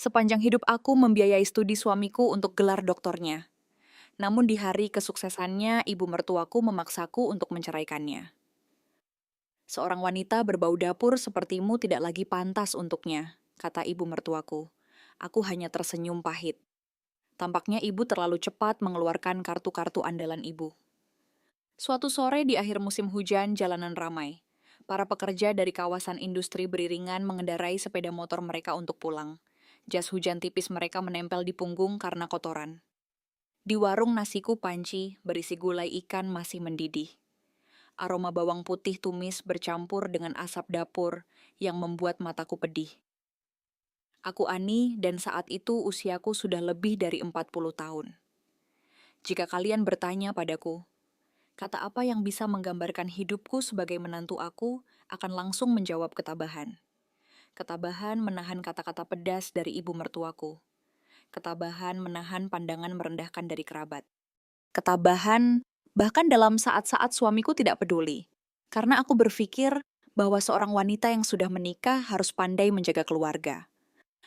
Sepanjang hidup aku membiayai studi suamiku untuk gelar doktornya. Namun di hari kesuksesannya, ibu mertuaku memaksaku untuk menceraikannya. Seorang wanita berbau dapur sepertimu tidak lagi pantas untuknya, kata ibu mertuaku. Aku hanya tersenyum pahit. Tampaknya ibu terlalu cepat mengeluarkan kartu-kartu andalan ibu. Suatu sore di akhir musim hujan, jalanan ramai. Para pekerja dari kawasan industri beriringan mengendarai sepeda motor mereka untuk pulang. Jas hujan tipis mereka menempel di punggung karena kotoran. Di warung nasiku panci berisi gulai ikan masih mendidih. Aroma bawang putih tumis bercampur dengan asap dapur yang membuat mataku pedih. Aku Ani dan saat itu usiaku sudah lebih dari 40 tahun. Jika kalian bertanya padaku, kata apa yang bisa menggambarkan hidupku sebagai menantu aku akan langsung menjawab ketabahan. Ketabahan menahan kata-kata pedas dari ibu mertuaku. Ketabahan menahan pandangan merendahkan dari kerabat. Ketabahan bahkan dalam saat-saat suamiku tidak peduli. Karena aku berpikir bahwa seorang wanita yang sudah menikah harus pandai menjaga keluarga.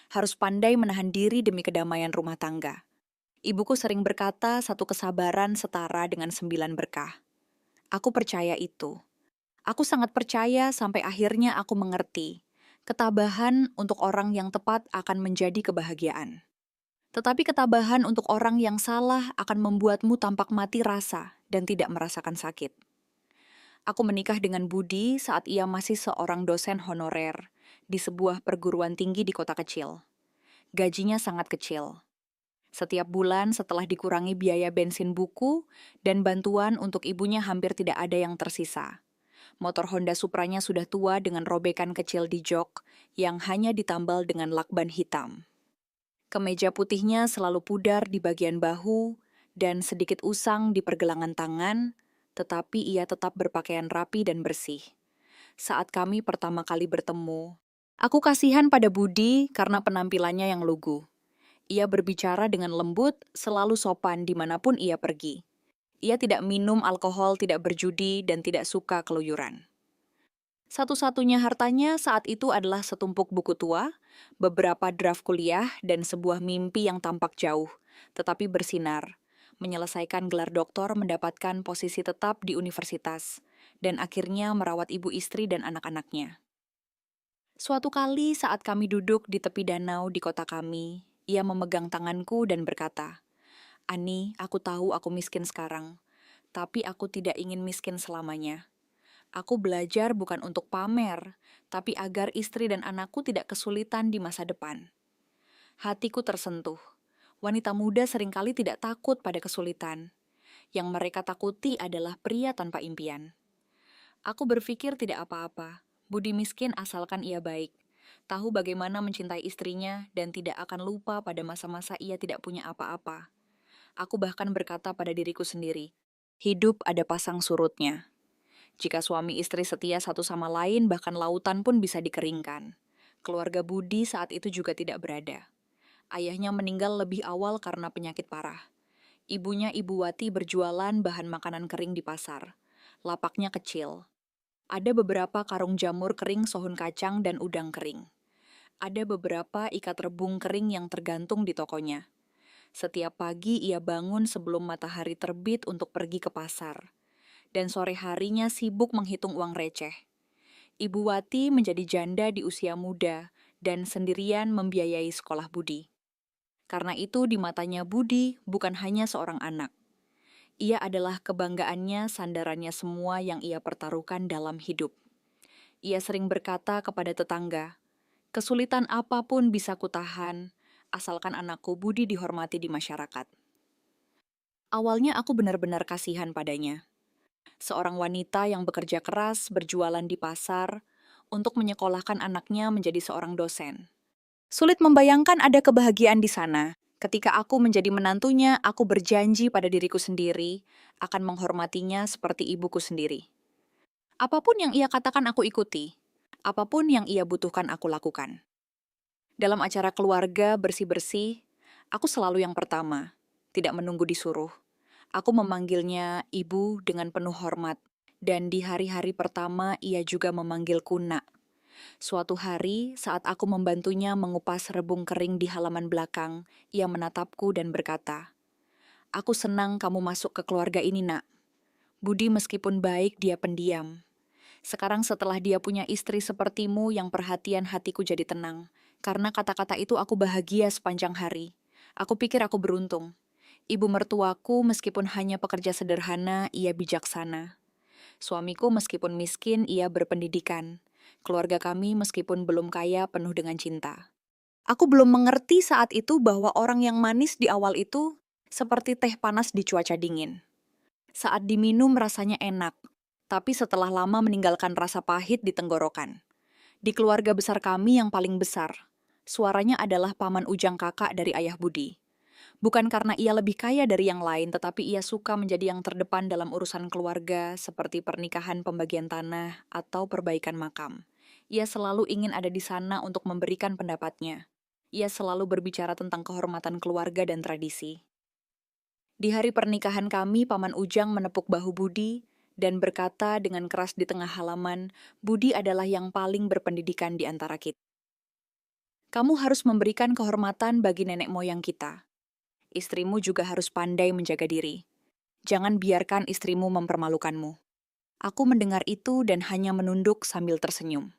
Harus pandai menahan diri demi kedamaian rumah tangga. Ibuku sering berkata satu kesabaran setara dengan 9 berkah. Aku percaya itu. Aku sangat percaya sampai akhirnya aku mengerti. Ketabahan untuk orang yang tepat akan menjadi kebahagiaan. Tetapi ketabahan untuk orang yang salah akan membuatmu tampak mati rasa dan tidak merasakan sakit. Aku menikah dengan Budi saat ia masih seorang dosen honorer di sebuah perguruan tinggi di kota kecil. Gajinya sangat kecil. Setiap bulan setelah dikurangi biaya bensin buku dan bantuan untuk ibunya hampir tidak ada yang tersisa. Motor Honda Supranya sudah tua dengan robekan kecil di jok yang hanya ditambal dengan lakban hitam. Kemeja putihnya selalu pudar di bagian bahu dan sedikit usang di pergelangan tangan, tetapi ia tetap berpakaian rapi dan bersih. Saat kami pertama kali bertemu, aku kasihan pada Budi karena penampilannya yang lugu. Ia berbicara dengan lembut, selalu sopan dimanapun ia pergi. Ia tidak minum alkohol, tidak berjudi, dan tidak suka keluyuran. Satu-satunya hartanya saat itu adalah setumpuk buku tua, beberapa draft kuliah, dan sebuah mimpi yang tampak jauh, tetapi bersinar. Menyelesaikan gelar doktor, mendapatkan posisi tetap di universitas, dan akhirnya merawat ibu istri dan anak-anaknya. Suatu kali saat kami duduk di tepi danau di kota kami, ia memegang tanganku dan berkata, "Ani, aku tahu aku miskin sekarang, tapi aku tidak ingin miskin selamanya. Aku belajar bukan untuk pamer, tapi agar istri dan anakku tidak kesulitan di masa depan." Hatiku tersentuh. Wanita muda seringkali tidak takut pada kesulitan. Yang mereka takuti adalah pria tanpa impian. Aku berpikir tidak apa-apa. Budi miskin asalkan ia baik. Tahu bagaimana mencintai istrinya dan tidak akan lupa pada masa-masa ia tidak punya apa-apa. Aku bahkan berkata pada diriku sendiri, hidup ada pasang surutnya. Jika suami istri setia satu sama lain, bahkan lautan pun bisa dikeringkan. Keluarga Budi saat itu juga tidak berada. Ayahnya meninggal lebih awal karena penyakit parah. Ibunya Ibu Wati berjualan bahan makanan kering di pasar. Lapaknya kecil. Ada beberapa karung jamur kering, sohun kacang, dan udang kering. Ada beberapa ikat rebung kering yang tergantung di tokonya. Setiap pagi ia bangun sebelum matahari terbit untuk pergi ke pasar. Dan sore harinya sibuk menghitung uang receh. Ibu Wati menjadi janda di usia muda dan sendirian membiayai sekolah Budi. Karena itu di matanya Budi bukan hanya seorang anak. Ia adalah kebanggaannya, sandarannya semua yang ia pertaruhkan dalam hidup. Ia sering berkata kepada tetangga, "Kesulitan apapun bisa kutahan, asalkan anakku Budi dihormati di masyarakat." Awalnya aku benar-benar kasihan padanya. Seorang wanita yang bekerja keras berjualan di pasar untuk menyekolahkan anaknya menjadi seorang dosen. Sulit membayangkan ada kebahagiaan di sana. Ketika aku menjadi menantunya, aku berjanji pada diriku sendiri akan menghormatinya seperti ibuku sendiri. Apapun yang ia katakan aku ikuti. Apapun yang ia butuhkan aku lakukan. Dalam acara keluarga bersih-bersih, aku selalu yang pertama, tidak menunggu disuruh. Aku memanggilnya ibu dengan penuh hormat, dan di hari-hari pertama ia juga memanggilku nak. Suatu hari, saat aku membantunya mengupas rebung kering di halaman belakang, ia menatapku dan berkata, "Aku senang kamu masuk ke keluarga ini, Nak. Budi meskipun baik, dia pendiam. Sekarang setelah dia punya istri sepertimu yang perhatian hatiku jadi tenang. Karena kata-kata itu aku bahagia sepanjang hari. Aku pikir aku beruntung. Ibu mertuaku meskipun hanya pekerja sederhana, ia bijaksana. Suamiku meskipun miskin, ia berpendidikan. Keluarga kami meskipun belum kaya, penuh dengan cinta." Aku belum mengerti saat itu bahwa orang yang manis di awal itu seperti teh panas di cuaca dingin. Saat diminum rasanya enak, tapi setelah lama meninggalkan rasa pahit di tenggorokan. Di keluarga besar kami yang paling besar, suaranya adalah paman ujang kakak dari ayah Budi. Bukan karena ia lebih kaya dari yang lain, tetapi ia suka menjadi yang terdepan dalam urusan keluarga seperti pernikahan, pembagian tanah, atau perbaikan makam. Ia selalu ingin ada di sana untuk memberikan pendapatnya. Ia selalu berbicara tentang kehormatan keluarga dan tradisi. Di hari pernikahan kami, Paman Ujang menepuk bahu Budi dan berkata dengan keras di tengah halaman, "Budi adalah yang paling berpendidikan di antara kita. Kamu harus memberikan kehormatan bagi nenek moyang kita. Istrimu juga harus pandai menjaga diri. Jangan biarkan istrimu mempermalukanmu." Aku mendengar itu dan hanya menunduk sambil tersenyum.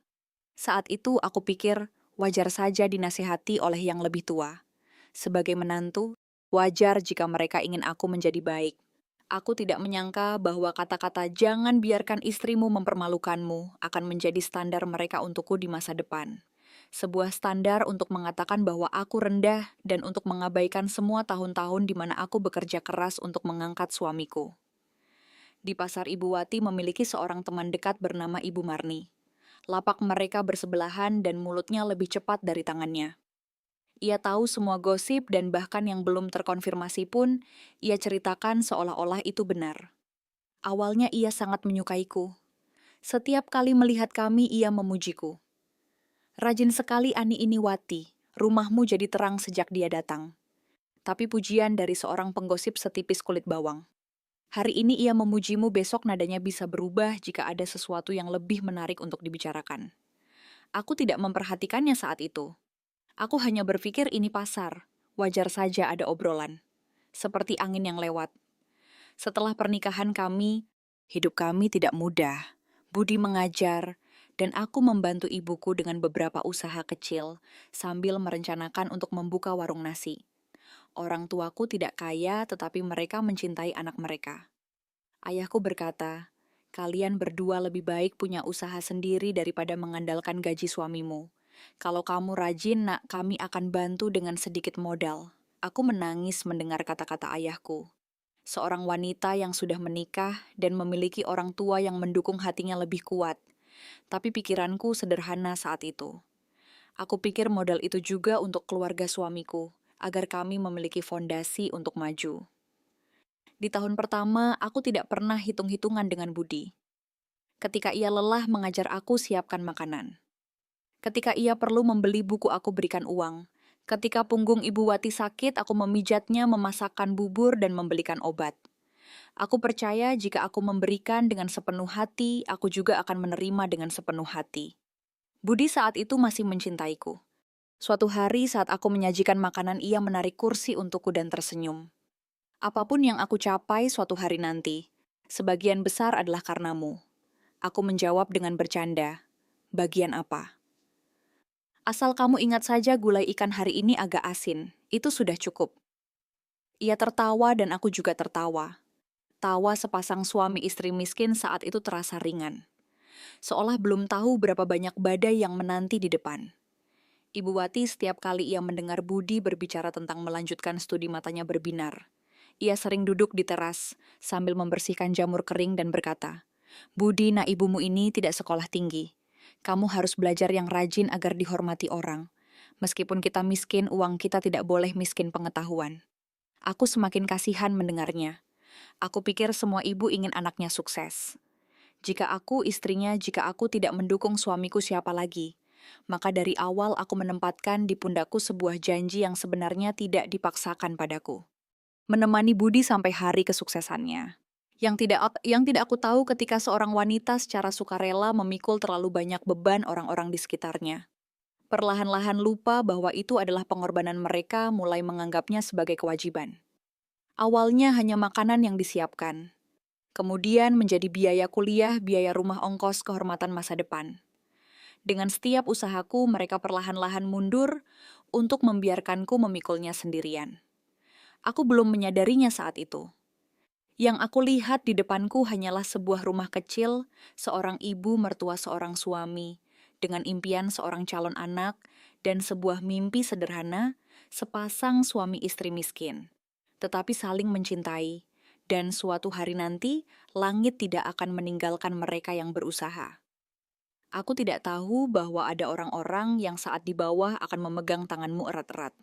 Saat itu aku pikir wajar saja dinasihati oleh yang lebih tua. Sebagai menantu, wajar jika mereka ingin aku menjadi baik. Aku tidak menyangka bahwa kata-kata "jangan biarkan istrimu mempermalukanmu" akan menjadi standar mereka untukku di masa depan. Sebuah standar untuk mengatakan bahwa aku rendah dan untuk mengabaikan semua tahun-tahun di mana aku bekerja keras untuk mengangkat suamiku. Di pasar Ibu Wati memiliki seorang teman dekat bernama Ibu Marni. Lapak mereka bersebelahan dan mulutnya lebih cepat dari tangannya. Ia tahu semua gosip dan bahkan yang belum terkonfirmasi pun, ia ceritakan seolah-olah itu benar. Awalnya ia sangat menyukaiku. Setiap kali melihat kami, ia memujiku. "Rajin sekali Ani ini Wati, rumahmu jadi terang sejak dia datang." Tapi pujian dari seorang penggosip setipis kulit bawang. "Hari ini ia memujimu, besok nadanya bisa berubah jika ada sesuatu yang lebih menarik untuk dibicarakan." Aku tidak memperhatikannya saat itu. Aku hanya berpikir ini pasar, wajar saja ada obrolan. Seperti angin yang lewat. Setelah pernikahan kami, hidup kami tidak mudah. Budi mengajar, dan aku membantu ibuku dengan beberapa usaha kecil, sambil merencanakan untuk membuka warung nasi. Orang tuaku tidak kaya, tetapi mereka mencintai anak mereka. Ayahku berkata, "Kalian berdua lebih baik punya usaha sendiri daripada mengandalkan gaji suamimu. Kalau kamu rajin, Nak, kami akan bantu dengan sedikit modal." Aku menangis mendengar kata-kata ayahku. Seorang wanita yang sudah menikah dan memiliki orang tua yang mendukung hatinya lebih kuat. Tapi pikiranku sederhana saat itu. Aku pikir modal itu juga untuk keluarga suamiku, agar kami memiliki fondasi untuk maju. Di tahun pertama, aku tidak pernah hitung-hitungan dengan Budi. Ketika ia lelah mengajar aku siapkan makanan. Ketika ia perlu membeli buku, aku berikan uang. Ketika punggung Ibu Wati sakit, aku memijatnya, memasakkan bubur, dan membelikan obat. Aku percaya jika aku memberikan dengan sepenuh hati, aku juga akan menerima dengan sepenuh hati. Budi saat itu masih mencintaiku. Suatu hari saat aku menyajikan makanan, ia menarik kursi untukku dan tersenyum. "Apapun yang aku capai suatu hari nanti, sebagian besar adalah karenamu." Aku menjawab dengan bercanda, "Bagian apa?" "Asal kamu ingat saja gulai ikan hari ini agak asin, itu sudah cukup." Ia tertawa dan aku juga tertawa. Tawa sepasang suami istri miskin saat itu terasa ringan. Seolah belum tahu berapa banyak badai yang menanti di depan. Ibu Wati setiap kali ia mendengar Budi berbicara tentang melanjutkan studi, matanya berbinar. Ia sering duduk di teras sambil membersihkan jamur kering dan berkata, "Budi, nak, ibumu ini tidak sekolah tinggi. Kamu harus belajar yang rajin agar dihormati orang. Meskipun kita miskin, uang kita tidak boleh miskin pengetahuan." Aku semakin kasihan mendengarnya. Aku pikir semua ibu ingin anaknya sukses. Jika aku istrinya, jika aku tidak mendukung suamiku, siapa lagi? Maka dari awal aku menempatkan di pundakku sebuah janji yang sebenarnya tidak dipaksakan padaku. Menemani Budi sampai hari kesuksesannya. Yang tidak aku tahu ketika seorang wanita secara sukarela memikul terlalu banyak beban orang-orang di sekitarnya. Perlahan-lahan lupa bahwa itu adalah pengorbanan mereka mulai menganggapnya sebagai kewajiban. Awalnya hanya makanan yang disiapkan. Kemudian menjadi biaya kuliah, biaya rumah ongkos, kehormatan masa depan. Dengan setiap usahaku, mereka perlahan-lahan mundur untuk membiarkanku memikulnya sendirian. Aku belum menyadarinya saat itu. Yang aku lihat di depanku hanyalah sebuah rumah kecil, seorang ibu mertua seorang suami, dengan impian seorang calon anak, dan sebuah mimpi sederhana, sepasang suami istri miskin. Tetapi saling mencintai, dan suatu hari nanti, langit tidak akan meninggalkan mereka yang berusaha. Aku tidak tahu bahwa ada orang-orang yang saat di bawah akan memegang tanganmu erat-erat.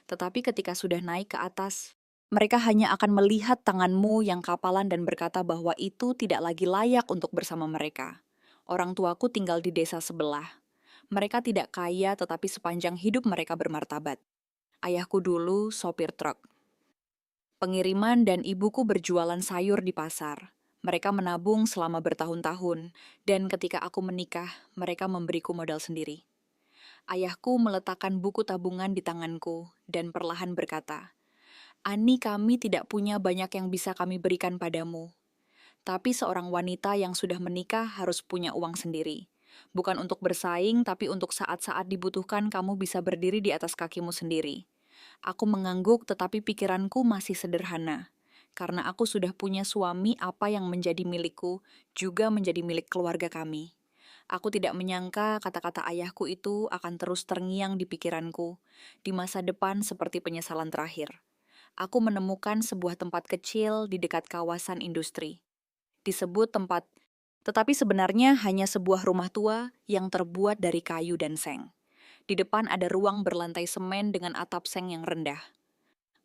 Tetapi ketika sudah naik ke atas, mereka hanya akan melihat tanganmu yang kapalan dan berkata bahwa itu tidak lagi layak untuk bersama mereka. Orang tuaku tinggal di desa sebelah. Mereka tidak kaya tetapi sepanjang hidup mereka bermartabat. Ayahku dulu sopir truk. Pengiriman dan ibuku berjualan sayur di pasar. Mereka menabung selama bertahun-tahun, dan ketika aku menikah, mereka memberiku modal sendiri. Ayahku meletakkan buku tabungan di tanganku dan perlahan berkata, "Ani, kami tidak punya banyak yang bisa kami berikan padamu. Tapi seorang wanita yang sudah menikah harus punya uang sendiri. Bukan untuk bersaing, tapi untuk saat-saat dibutuhkan kamu bisa berdiri di atas kakimu sendiri." Aku mengangguk tetapi pikiranku masih sederhana. Karena aku sudah punya suami, apa yang menjadi milikku juga menjadi milik keluarga kami. Aku tidak menyangka kata-kata ayahku itu akan terus terngiang di pikiranku, di masa depan seperti penyesalan terakhir. Aku menemukan sebuah tempat kecil di dekat kawasan industri. Disebut tempat, tetapi sebenarnya hanya sebuah rumah tua yang terbuat dari kayu dan seng. Di depan ada ruang berlantai semen dengan atap seng yang rendah.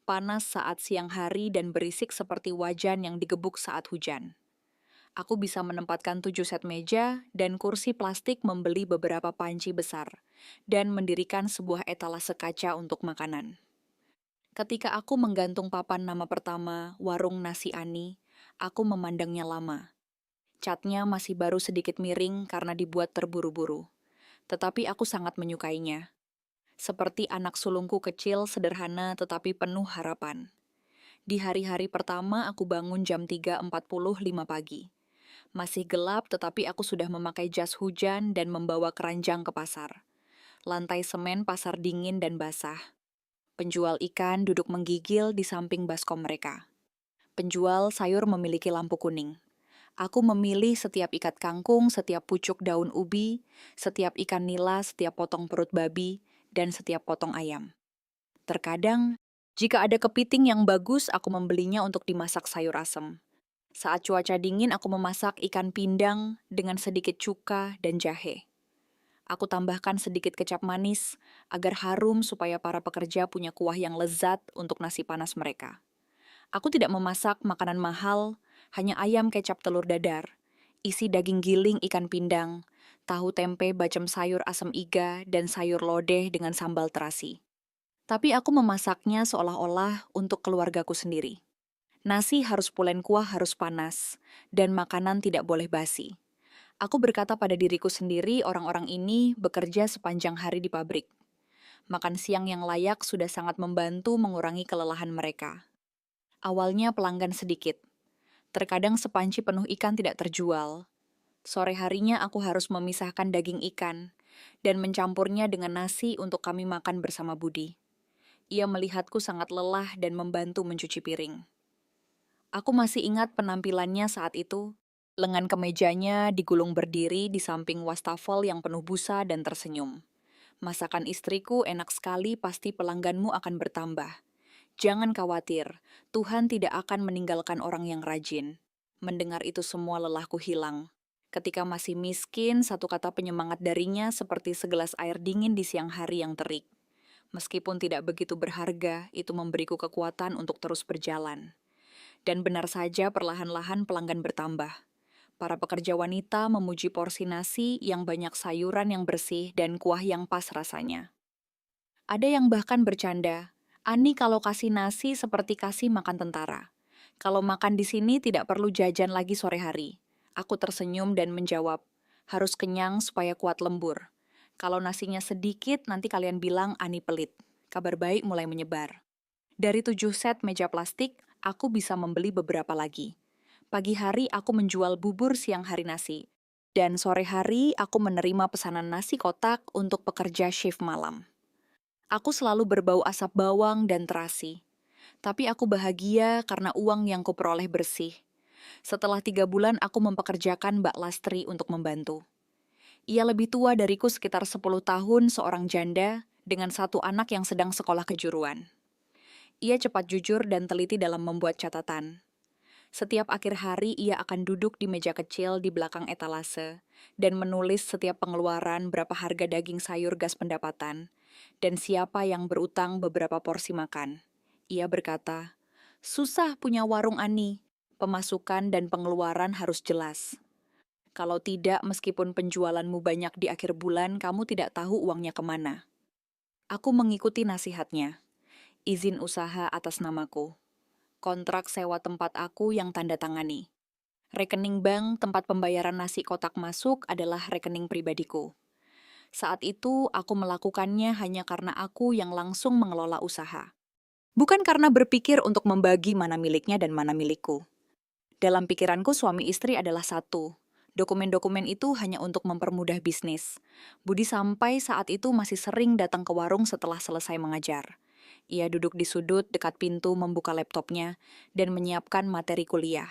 Panas saat siang hari dan berisik seperti wajan yang digebuk saat hujan. Aku bisa menempatkan 7 set meja dan kursi plastik, membeli beberapa panci besar, dan mendirikan sebuah etalase kaca untuk makanan. Ketika aku menggantung papan nama pertama, Warung Nasi Ani, aku memandangnya lama. Catnya masih baru sedikit miring karena dibuat terburu-buru. Tetapi aku sangat menyukainya. Seperti anak sulungku kecil, sederhana tetapi penuh harapan. Di hari-hari pertama aku bangun jam 3.45 pagi. Masih gelap tetapi aku sudah memakai jas hujan dan membawa keranjang ke pasar. Lantai semen pasar dingin dan basah. Penjual ikan duduk menggigil di samping baskom mereka. Penjual sayur memiliki lampu kuning. Aku memilih setiap ikat kangkung, setiap pucuk daun ubi, setiap ikan nila, setiap potong perut babi, dan setiap potong ayam. Terkadang, jika ada kepiting yang bagus, aku membelinya untuk dimasak sayur asem. Saat cuaca dingin, aku memasak ikan pindang dengan sedikit cuka dan jahe. Aku tambahkan sedikit kecap manis agar harum supaya para pekerja punya kuah yang lezat untuk nasi panas mereka. Aku tidak memasak makanan mahal, hanya ayam kecap telur dadar, isi daging giling ikan pindang, tahu tempe bacem sayur asam iga, dan sayur lodeh dengan sambal terasi. Tapi aku memasaknya seolah-olah untuk keluargaku sendiri. Nasi harus pulen, kuah harus panas, dan makanan tidak boleh basi. Aku berkata pada diriku sendiri, orang-orang ini bekerja sepanjang hari di pabrik. Makan siang yang layak sudah sangat membantu mengurangi kelelahan mereka. Awalnya pelanggan sedikit. Terkadang sepanci penuh ikan tidak terjual. Sore harinya aku harus memisahkan daging ikan dan mencampurnya dengan nasi untuk kami makan bersama Budi. Ia melihatku sangat lelah dan membantu mencuci piring. Aku masih ingat penampilannya saat itu. Lengan kemejanya digulung berdiri di samping wastafel yang penuh busa dan tersenyum. "Masakan istriku enak sekali, pasti pelangganmu akan bertambah. Jangan khawatir, Tuhan tidak akan meninggalkan orang yang rajin." Mendengar itu semua lelahku hilang. Ketika masih miskin, satu kata penyemangat darinya seperti segelas air dingin di siang hari yang terik. Meskipun tidak begitu berharga, itu memberiku kekuatan untuk terus berjalan. Dan benar saja perlahan-lahan pelanggan bertambah. Para pekerja wanita memuji porsi nasi yang banyak, sayuran yang bersih, dan kuah yang pas rasanya. Ada yang bahkan bercanda, "Ani kalau kasih nasi seperti kasih makan tentara." Kalau makan di sini tidak perlu jajan lagi sore hari. Aku tersenyum dan menjawab, harus kenyang supaya kuat lembur. Kalau nasinya sedikit, nanti kalian bilang Ani pelit. Kabar baik mulai menyebar. Dari 7 set meja plastik, aku bisa membeli beberapa lagi. Pagi hari aku menjual bubur, siang hari nasi. Dan sore hari aku menerima pesanan nasi kotak untuk pekerja shift malam. Aku selalu berbau asap bawang dan terasi. Tapi aku bahagia karena uang yang kuperoleh bersih. Setelah 3 bulan aku mempekerjakan Mbak Lastri untuk membantu. Ia lebih tua dariku sekitar 10 tahun, seorang janda, dengan 1 anak yang sedang sekolah kejuruan. Ia cepat jujur dan teliti dalam membuat catatan. Setiap akhir hari ia akan duduk di meja kecil di belakang etalase dan menulis setiap pengeluaran, berapa harga daging sayur gas pendapatan, dan siapa yang berutang beberapa porsi makan. Ia berkata, susah punya warung Ani, pemasukan dan pengeluaran harus jelas. Kalau tidak, meskipun penjualanmu banyak di akhir bulan, kamu tidak tahu uangnya kemana. Aku mengikuti nasihatnya. Izin usaha atas namaku. Kontrak sewa tempat aku yang tanda tangani. Rekening bank tempat pembayaran nasi kotak masuk adalah rekening pribadiku. Saat itu, aku melakukannya hanya karena aku yang langsung mengelola usaha. Bukan karena berpikir untuk membagi mana miliknya dan mana milikku. Dalam pikiranku, suami istri adalah satu. Dokumen-dokumen itu hanya untuk mempermudah bisnis. Budi sampai saat itu masih sering datang ke warung setelah selesai mengajar. Ia duduk di sudut dekat pintu membuka laptopnya dan menyiapkan materi kuliah.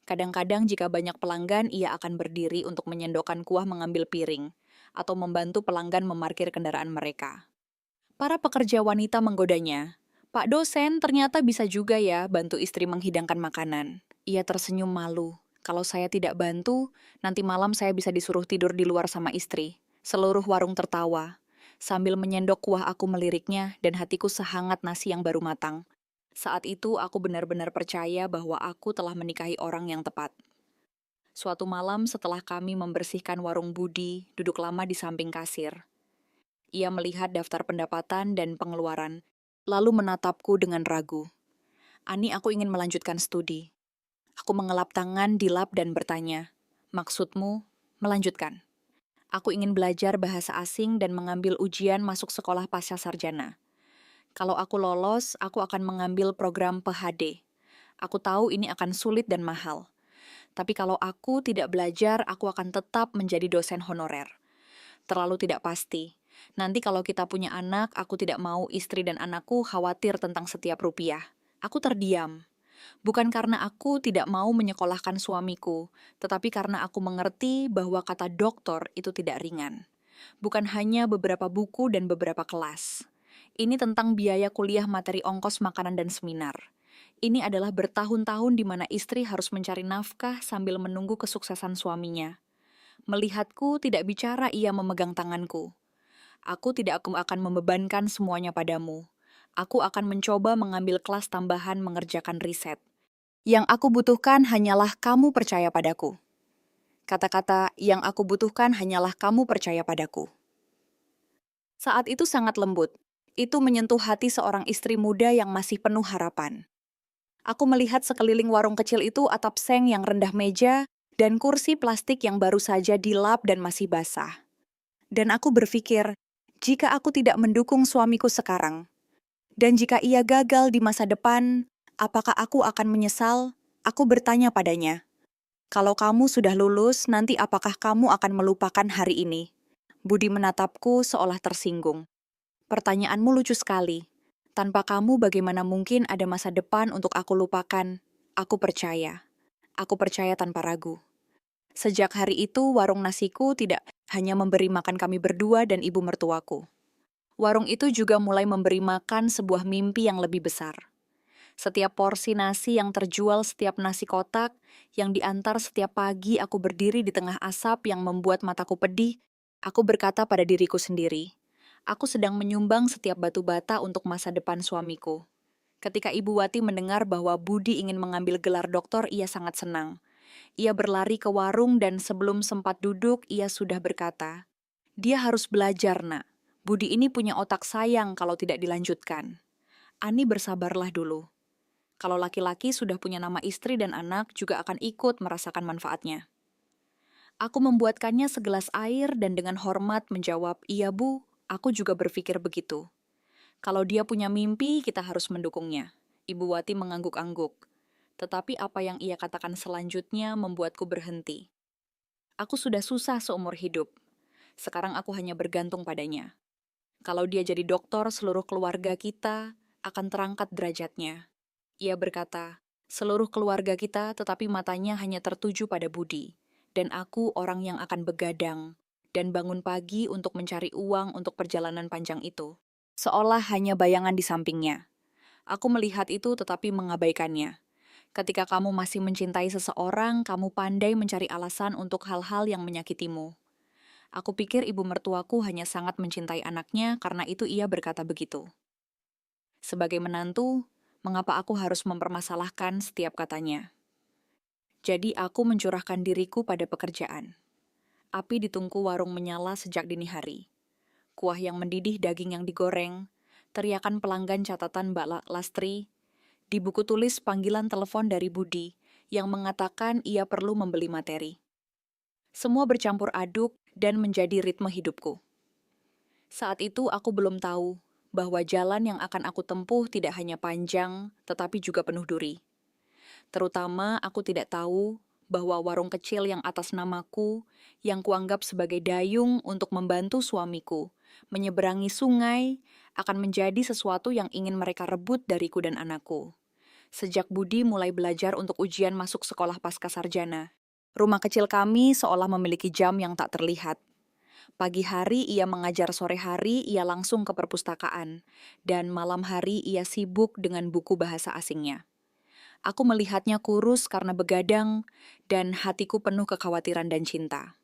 Kadang-kadang jika banyak pelanggan, ia akan berdiri untuk menyendokkan kuah mengambil piring atau membantu pelanggan memarkir kendaraan mereka. Para pekerja wanita menggodanya. Pak dosen, ternyata bisa juga ya bantu istri menghidangkan makanan. Ia tersenyum malu. Kalau saya tidak bantu, nanti malam saya bisa disuruh tidur di luar sama istri. Seluruh warung tertawa. Sambil menyendok kuah aku meliriknya dan hatiku sehangat nasi yang baru matang. Saat itu aku benar-benar percaya bahwa aku telah menikahi orang yang tepat. Suatu malam setelah kami membersihkan warung Budi, duduk lama di samping kasir. Ia melihat daftar pendapatan dan pengeluaran, lalu menatapku dengan ragu. Ani, aku ingin melanjutkan studi. Aku mengelap tangan di lap dan bertanya, maksudmu melanjutkan? Aku ingin belajar bahasa asing dan mengambil ujian masuk sekolah pasca sarjana. Kalau aku lolos, aku akan mengambil program PhD. Aku tahu ini akan sulit dan mahal. Tapi kalau aku tidak belajar, aku akan tetap menjadi dosen honorer. Terlalu tidak pasti. Nanti kalau kita punya anak, aku tidak mau istri dan anakku khawatir tentang setiap rupiah. Aku terdiam. Bukan karena aku tidak mau menyekolahkan suamiku, tetapi karena aku mengerti bahwa kata doktor itu tidak ringan. Bukan hanya beberapa buku dan beberapa kelas. Ini tentang biaya kuliah, materi ongkos makanan dan seminar. Ini adalah bertahun-tahun di mana istri harus mencari nafkah sambil menunggu kesuksesan suaminya. Melihatku tidak bicara, ia memegang tanganku. Aku tidak akan membebankan semuanya padamu. Aku akan mencoba mengambil kelas tambahan mengerjakan riset. Yang aku butuhkan hanyalah kamu percaya padaku. Kata-kata yang aku butuhkan hanyalah kamu percaya padaku. Saat itu sangat lembut. Itu menyentuh hati seorang istri muda yang masih penuh harapan. Aku melihat sekeliling warung kecil itu atap seng yang rendah meja dan kursi plastik yang baru saja dilap dan masih basah. Dan aku berpikir, jika aku tidak mendukung suamiku sekarang, dan jika ia gagal di masa depan, apakah aku akan menyesal? Aku bertanya padanya, kalau kamu sudah lulus, nanti apakah kamu akan melupakan hari ini? Budi menatapku seolah tersinggung. Pertanyaanmu lucu sekali. Tanpa kamu bagaimana mungkin ada masa depan untuk aku lupakan? Aku percaya. Aku percaya tanpa ragu. Sejak hari itu, warung nasiku tidak hanya memberi makan kami berdua dan ibu mertuaku. Warung itu juga mulai memberi makan sebuah mimpi yang lebih besar. Setiap porsi nasi yang terjual, setiap nasi kotak yang diantar setiap pagi, aku berdiri di tengah asap yang membuat mataku pedih. Aku berkata pada diriku sendiri, aku sedang menyumbang setiap batu bata untuk masa depan suamiku. Ketika Ibu Wati mendengar bahwa Budi ingin mengambil gelar doktor, ia sangat senang. Ia berlari ke warung dan sebelum sempat duduk, ia sudah berkata, dia harus belajar, nak. Budi ini punya otak sayang kalau tidak dilanjutkan. Ani, bersabarlah dulu. Kalau laki-laki sudah punya nama istri dan anak juga akan ikut merasakan manfaatnya. Aku membuatkannya segelas air dan dengan hormat menjawab, "Iya Bu, aku juga berpikir begitu. Kalau dia punya mimpi, kita harus mendukungnya." Ibu Wati mengangguk-angguk. Tetapi apa yang ia katakan selanjutnya membuatku berhenti. Aku sudah susah seumur hidup. Sekarang aku hanya bergantung padanya. Kalau dia jadi dokter, seluruh keluarga kita akan terangkat derajatnya. Ia berkata, seluruh keluarga kita tetapi matanya hanya tertuju pada Budi. Dan aku orang yang akan begadang dan bangun pagi untuk mencari uang untuk perjalanan panjang itu. Seolah hanya bayangan di sampingnya. Aku melihat itu tetapi mengabaikannya. Ketika kamu masih mencintai seseorang, kamu pandai mencari alasan untuk hal-hal yang menyakitimu. Aku pikir ibu mertuaku hanya sangat mencintai anaknya karena itu ia berkata begitu. Sebagai menantu, mengapa aku harus mempermasalahkan setiap katanya? Jadi aku mencurahkan diriku pada pekerjaan. Api di tungku warung menyala sejak dini hari. Kuah yang mendidih, daging yang digoreng, teriakan pelanggan catatan Mbak Lastri, di buku tulis panggilan telepon dari Budi yang mengatakan ia perlu membeli materi. Semua bercampur aduk dan menjadi ritme hidupku. Saat itu aku belum tahu bahwa jalan yang akan aku tempuh tidak hanya panjang, tetapi juga penuh duri. Terutama aku tidak tahu bahwa warung kecil yang atas namaku, yang kuanggap sebagai dayung untuk membantu suamiku, menyeberangi sungai, akan menjadi sesuatu yang ingin mereka rebut dariku dan anakku. Sejak Budi mulai belajar untuk ujian masuk sekolah pascasarjana, rumah kecil kami seolah memiliki jam yang tak terlihat. Pagi hari ia mengajar, sore hari ia langsung ke perpustakaan, dan malam hari ia sibuk dengan buku bahasa asingnya. Aku melihatnya kurus karena begadang, dan hatiku penuh kekhawatiran dan cinta.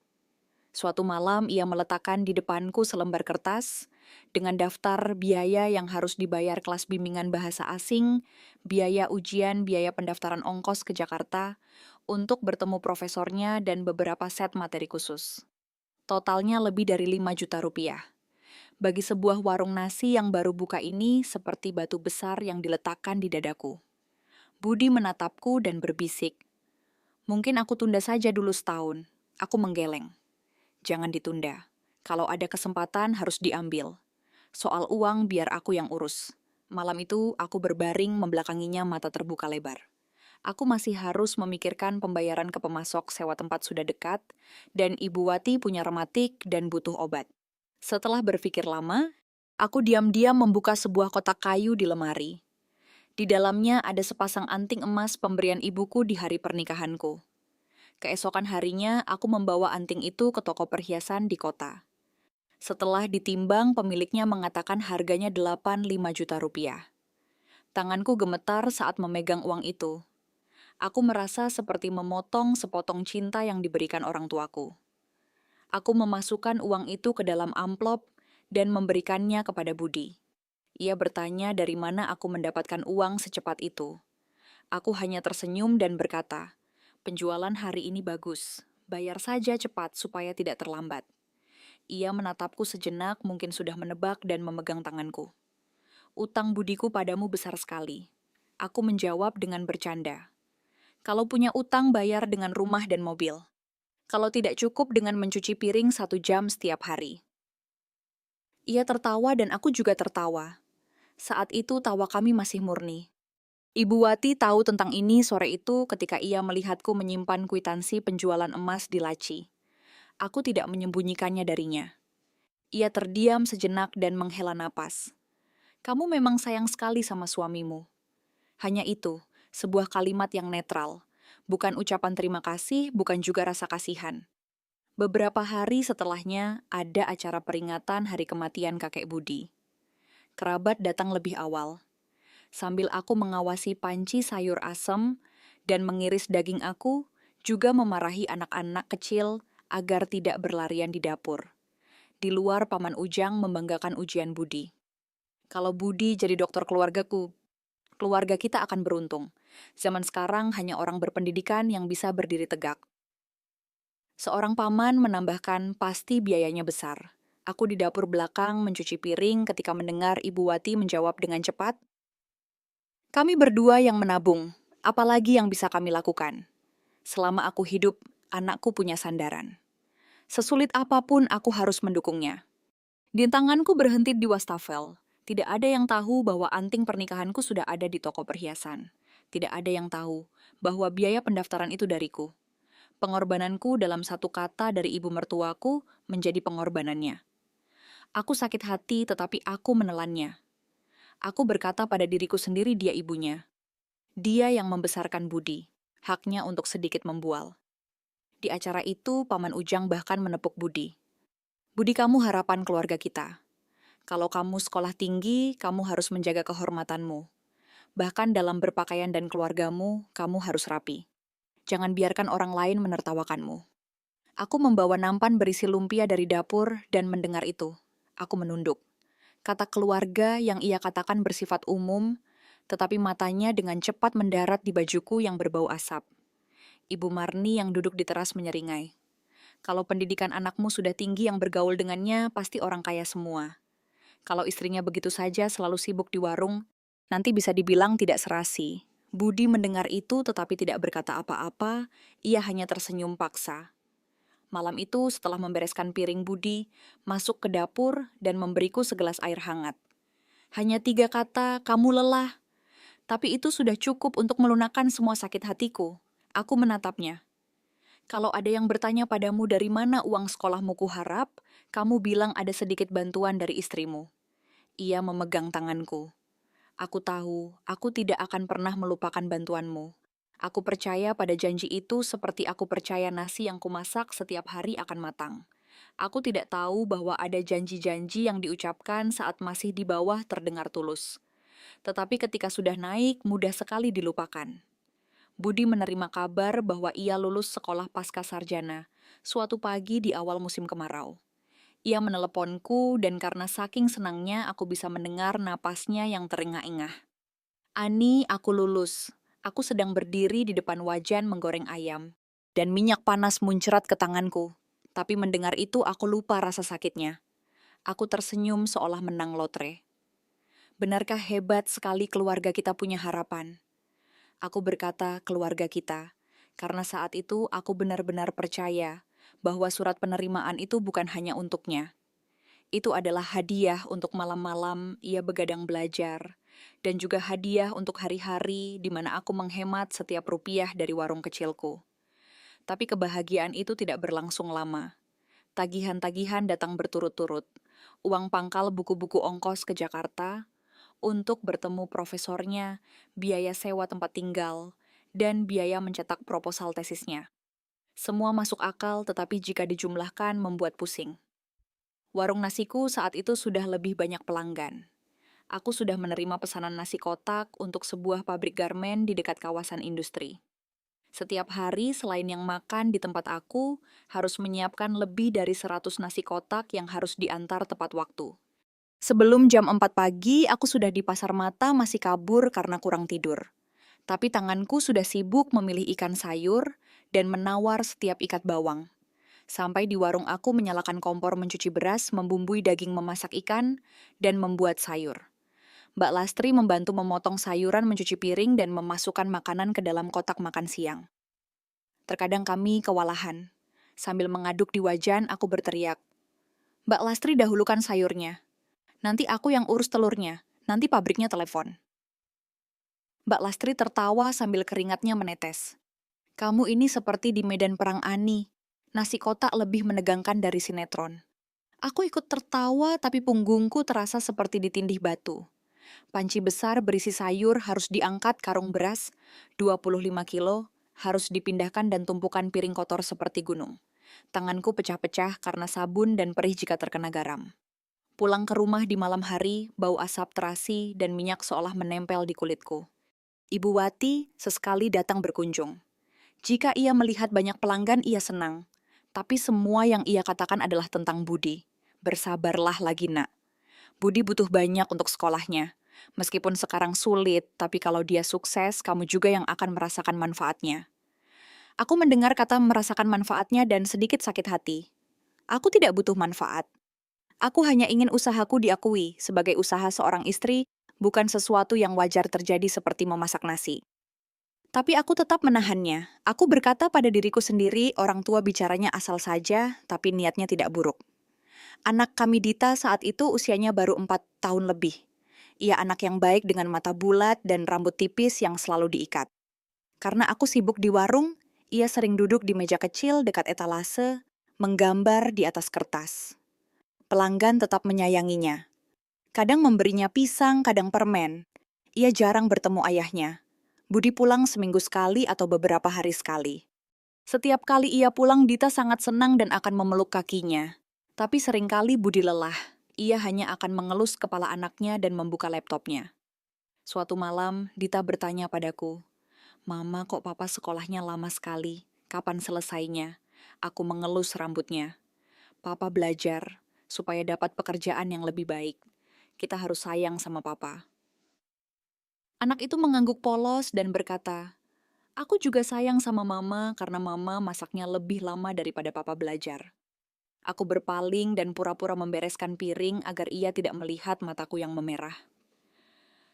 Suatu malam ia meletakkan di depanku selembar kertas dengan daftar biaya yang harus dibayar kelas bimbingan bahasa asing, biaya ujian, biaya pendaftaran ongkos ke Jakarta, untuk bertemu profesornya dan beberapa set materi khusus. Totalnya lebih dari 5 juta rupiah. Bagi sebuah warung nasi yang baru buka ini seperti batu besar yang diletakkan di dadaku. Budi menatapku dan berbisik. Mungkin aku tunda saja dulu setahun. Aku menggeleng. Jangan ditunda. Kalau ada kesempatan harus diambil. Soal uang biar aku yang urus. Malam itu aku berbaring membelakanginya mata terbuka lebar. Aku masih harus memikirkan pembayaran ke pemasok sewa tempat sudah dekat, dan Ibu Wati punya rematik dan butuh obat. Setelah berpikir lama, aku diam-diam membuka sebuah kotak kayu di lemari. Di dalamnya ada sepasang anting emas pemberian ibuku di hari pernikahanku. Keesokan harinya, aku membawa anting itu ke toko perhiasan di kota. Setelah ditimbang, pemiliknya mengatakan harganya 85 juta rupiah. Tanganku gemetar saat memegang uang itu. Aku merasa seperti memotong sepotong cinta yang diberikan orang tuaku. Aku memasukkan uang itu ke dalam amplop dan memberikannya kepada Budi. Ia bertanya dari mana aku mendapatkan uang secepat itu. Aku hanya tersenyum dan berkata, "Penjualan hari ini bagus. Bayar saja cepat supaya tidak terlambat." Ia menatapku sejenak, mungkin sudah menebak dan memegang tanganku. "Utang budiku padamu besar sekali." Aku menjawab dengan bercanda. "Kalau punya utang bayar dengan rumah dan mobil. Kalau tidak cukup dengan mencuci piring 1 jam setiap hari." Ia tertawa dan aku juga tertawa. Saat itu tawa kami masih murni. Ibu Wati tahu tentang ini sore itu ketika ia melihatku menyimpan kwitansi penjualan emas di laci. Aku tidak menyembunyikannya darinya. Ia terdiam sejenak dan menghela napas. "Kamu memang sayang sekali sama suamimu." Hanya itu, sebuah kalimat yang netral. Bukan ucapan terima kasih, bukan juga rasa kasihan. Beberapa hari setelahnya, ada acara peringatan hari kematian kakek Budi. Kerabat datang lebih awal. Sambil aku mengawasi panci sayur asem dan mengiris daging, aku juga memarahi anak-anak kecil agar tidak berlarian di dapur. Di luar, Paman Ujang membanggakan ujian Budi. "Kalau Budi jadi dokter keluargaku, keluarga kita akan beruntung. Zaman sekarang hanya orang berpendidikan yang bisa berdiri tegak." Seorang paman menambahkan, "Pasti biayanya besar." Aku di dapur belakang mencuci piring ketika mendengar Ibu Wati menjawab dengan cepat, Kami berdua yang menabung, apalagi yang bisa kami lakukan? Selama aku hidup, anakku punya sandaran. Sesulit apapun aku harus mendukungnya. Di tanganku berhenti di wastafel. Tidak ada yang tahu bahwa anting pernikahanku sudah ada di toko perhiasan. Tidak ada yang tahu bahwa biaya pendaftaran itu dariku. Pengorbananku dalam satu kata dari ibu mertuaku menjadi pengorbanannya. Aku sakit hati tetapi aku menelannya. Aku berkata pada diriku sendiri dia ibunya. Dia yang membesarkan Budi. Haknya untuk sedikit membual. Di acara itu, Paman Ujang bahkan menepuk Budi. Budi, kamu harapan keluarga kita. Kalau kamu sekolah tinggi, kamu harus menjaga kehormatanmu. Bahkan dalam berpakaian dan keluargamu, kamu harus rapi. Jangan biarkan orang lain menertawakanmu. Aku membawa nampan berisi lumpia dari dapur dan mendengar itu. Aku menunduk. Kata keluarga yang ia katakan bersifat umum, tetapi matanya dengan cepat mendarat di bajuku yang berbau asap. Ibu Marni yang duduk di teras menyeringai. Kalau pendidikan anakmu sudah tinggi yang bergaul dengannya, pasti orang kaya semua. Kalau istrinya begitu saja selalu sibuk di warung, nanti bisa dibilang tidak serasi. Budi mendengar itu tetapi tidak berkata apa-apa, ia hanya tersenyum paksa. Malam itu setelah membereskan piring Budi, masuk ke dapur dan memberiku segelas air hangat. Hanya 3 kata, kamu lelah. Tapi itu sudah cukup untuk melunakkan semua sakit hatiku. Aku menatapnya. Kalau ada yang bertanya padamu dari mana uang sekolahmu kuharap, kamu bilang ada sedikit bantuan dari istrimu. Ia memegang tanganku. Aku tahu, aku tidak akan pernah melupakan bantuanmu. Aku percaya pada janji itu seperti aku percaya nasi yang kumasak setiap hari akan matang. Aku tidak tahu bahwa ada janji-janji yang diucapkan saat masih di bawah terdengar tulus. Tetapi ketika sudah naik, mudah sekali dilupakan. Budi menerima kabar bahwa ia lulus sekolah pasca sarjana, suatu pagi di awal musim kemarau. Ia meneleponku dan karena saking senangnya aku bisa mendengar napasnya yang terengah-engah. Ani, aku lulus. Aku sedang berdiri di depan wajan menggoreng ayam. Dan minyak panas muncrat ke tanganku. Tapi mendengar itu aku lupa rasa sakitnya. Aku tersenyum seolah menang lotre. Benarkah hebat sekali keluarga kita punya harapan? Aku berkata keluarga kita, karena saat itu aku benar-benar percaya bahwa surat penerimaan itu bukan hanya untuknya. Itu adalah hadiah untuk malam-malam ia begadang belajar, dan juga hadiah untuk hari-hari di mana aku menghemat setiap rupiah dari warung kecilku. Tapi kebahagiaan itu tidak berlangsung lama. Tagihan-tagihan datang berturut-turut. Uang pangkal buku-buku ongkos ke Jakarta, untuk bertemu profesornya, biaya sewa tempat tinggal, dan biaya mencetak proposal tesisnya. Semua masuk akal tetapi jika dijumlahkan membuat pusing. Warung nasiku saat itu sudah lebih banyak pelanggan. Aku sudah menerima pesanan nasi kotak untuk sebuah pabrik garmen di dekat kawasan industri. Setiap hari selain yang makan di tempat aku, harus menyiapkan lebih dari 100 nasi kotak yang harus diantar tepat waktu. Sebelum jam 4 pagi, aku sudah di pasar mata masih kabur karena kurang tidur. Tapi tanganku sudah sibuk memilih ikan sayur dan menawar setiap ikat bawang. Sampai di warung aku menyalakan kompor mencuci beras, membumbui daging memasak ikan, dan membuat sayur. Mbak Lastri membantu memotong sayuran, mencuci piring, dan memasukkan makanan ke dalam kotak makan siang. Terkadang kami kewalahan. Sambil mengaduk di wajan, aku berteriak, "Mbak Lastri dahulukan sayurnya. Nanti aku yang urus telurnya, nanti pabriknya telepon." Mbak Lastri tertawa sambil keringatnya menetes. "Kamu ini seperti di medan perang Ani. Nasi kotak lebih menegangkan dari sinetron." Aku ikut tertawa tapi punggungku terasa seperti ditindih batu. Panci besar berisi sayur harus diangkat karung beras, 25 kilo, harus dipindahkan dan tumpukan piring kotor seperti gunung. Tanganku pecah-pecah karena sabun dan perih jika terkena garam. Pulang ke rumah di malam hari, bau asap terasi dan minyak seolah menempel di kulitku. Ibu Wati sesekali datang berkunjung. Jika ia melihat banyak pelanggan, ia senang. Tapi semua yang ia katakan adalah tentang Budi. Bersabarlah lagi, nak. Budi butuh banyak untuk sekolahnya. Meskipun sekarang sulit, tapi kalau dia sukses, kamu juga yang akan merasakan manfaatnya. Aku mendengar kata merasakan manfaatnya dan sedikit sakit hati. Aku tidak butuh manfaat. Aku hanya ingin usahaku diakui sebagai usaha seorang istri bukan sesuatu yang wajar terjadi seperti memasak nasi. Tapi aku tetap menahannya. Aku berkata pada diriku sendiri, orang tua bicaranya asal saja, tapi niatnya tidak buruk. Anak kami Dita saat itu usianya baru 4 tahun lebih. Ia anak yang baik dengan mata bulat dan rambut tipis yang selalu diikat. Karena aku sibuk di warung, ia sering duduk di meja kecil dekat etalase, menggambar di atas kertas. Pelanggan tetap menyayanginya. Kadang memberinya pisang, kadang permen. Ia jarang bertemu ayahnya. Budi pulang seminggu sekali atau beberapa hari sekali. Setiap kali ia pulang, Dita sangat senang dan akan memeluk kakinya. Tapi seringkali Budi lelah. Ia hanya akan mengelus kepala anaknya dan membuka laptopnya. Suatu malam, Dita bertanya padaku, "Mama, kok papa sekolahnya lama sekali? Kapan selesainya?" Aku mengelus rambutnya. "Papa belajar, supaya dapat pekerjaan yang lebih baik. Kita harus sayang sama papa." Anak itu mengangguk polos dan berkata, "Aku juga sayang sama mama karena mama masaknya lebih lama daripada papa belajar." Aku berpaling dan pura-pura membereskan piring agar ia tidak melihat mataku yang memerah.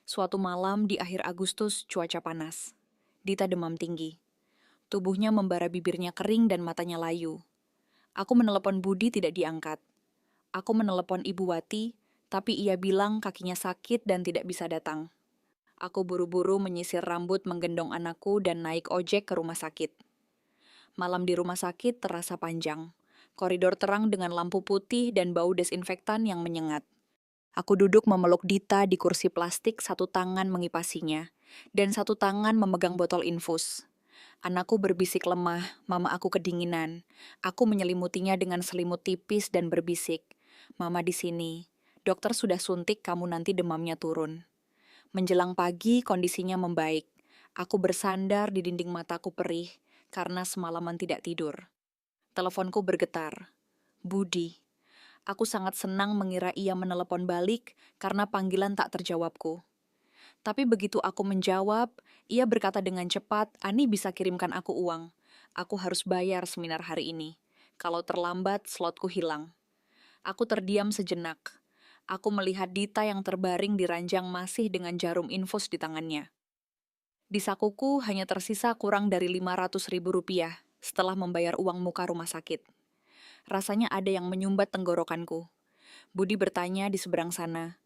Suatu malam di akhir Agustus, cuaca panas. Dita demam tinggi. Tubuhnya membara, bibirnya kering dan matanya layu. Aku menelepon Budi, tidak diangkat. Aku menelepon Ibu Wati, tapi ia bilang kakinya sakit dan tidak bisa datang. Aku buru-buru menyisir rambut, menggendong anakku dan naik ojek ke rumah sakit. Malam di rumah sakit terasa panjang. Koridor terang dengan lampu putih dan bau desinfektan yang menyengat. Aku duduk memeluk Dita di kursi plastik, satu tangan mengipasinya, dan satu tangan memegang botol infus. Anakku berbisik lemah, mama aku kedinginan. Aku menyelimutinya dengan selimut tipis dan berbisik, "Mama di sini. Dokter sudah suntik, kamu nanti demamnya turun." Menjelang pagi, kondisinya membaik. Aku bersandar di dinding, mataku perih karena semalaman tidak tidur. Teleponku bergetar. Budi. Aku sangat senang mengira ia menelepon balik karena panggilan tak terjawabku. Tapi begitu aku menjawab, ia berkata dengan cepat, "Ani bisa kirimkan aku uang. Aku harus bayar seminar hari ini. Kalau terlambat, slotku hilang." Aku terdiam sejenak. Aku melihat Dita yang terbaring di ranjang masih dengan jarum infus di tangannya. Di sakuku hanya tersisa kurang dari 500.000 rupiah setelah membayar uang muka rumah sakit. Rasanya ada yang menyumbat tenggorokanku. Budi bertanya di seberang sana,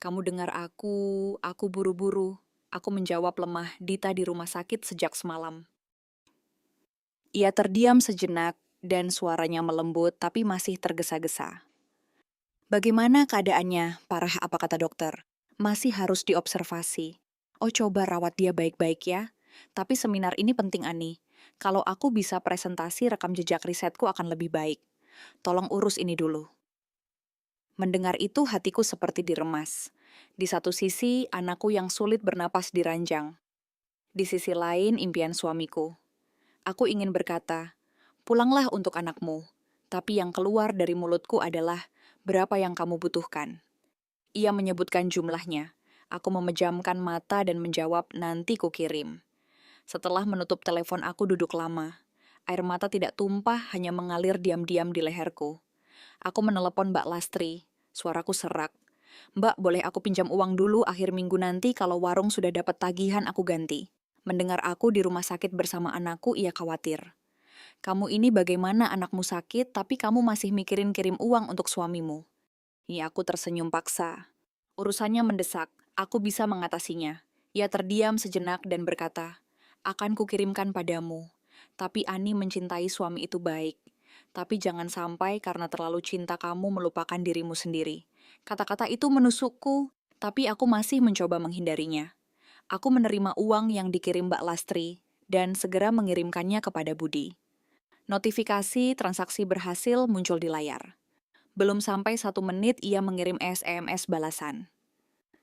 "Kamu dengar aku buru-buru." Aku menjawab lemah, "Dita di rumah sakit sejak semalam." Ia terdiam sejenak dan suaranya melembut tapi masih tergesa-gesa. "Bagaimana keadaannya? Parah apa kata dokter?" "Masih harus diobservasi." "Oh, coba rawat dia baik-baik ya. Tapi seminar ini penting, Ani. Kalau aku bisa presentasi rekam jejak risetku akan lebih baik. Tolong urus ini dulu." Mendengar itu hatiku seperti diremas. Di satu sisi, anakku yang sulit bernapas di ranjang. Di sisi lain, impian suamiku. Aku ingin berkata, "Pulanglah untuk anakmu." Tapi yang keluar dari mulutku adalah, "Berapa yang kamu butuhkan?" Ia menyebutkan jumlahnya. Aku memejamkan mata dan menjawab, "Nanti kukirim." Setelah menutup telepon, aku duduk lama. Air mata tidak tumpah, hanya mengalir diam-diam di leherku. Aku menelepon Mbak Lastri. Suaraku serak. "Mbak, boleh aku pinjam uang dulu akhir minggu nanti, kalau warung sudah dapat tagihan aku ganti." Mendengar aku di rumah sakit bersama anakku, ia khawatir. "Kamu ini bagaimana, anakmu sakit, tapi kamu masih mikirin kirim uang untuk suamimu?" Ini aku tersenyum paksa. "Urusannya mendesak, aku bisa mengatasinya." Ia terdiam sejenak dan berkata, "Akan kukirimkan padamu. Tapi Ani mencintai suami itu baik. Tapi jangan sampai karena terlalu cinta kamu melupakan dirimu sendiri." Kata-kata itu menusukku, tapi aku masih mencoba menghindarinya. Aku menerima uang yang dikirim Mbak Lastri dan segera mengirimkannya kepada Budi. Notifikasi transaksi berhasil muncul di layar. Belum sampai 1 menit ia mengirim SMS balasan.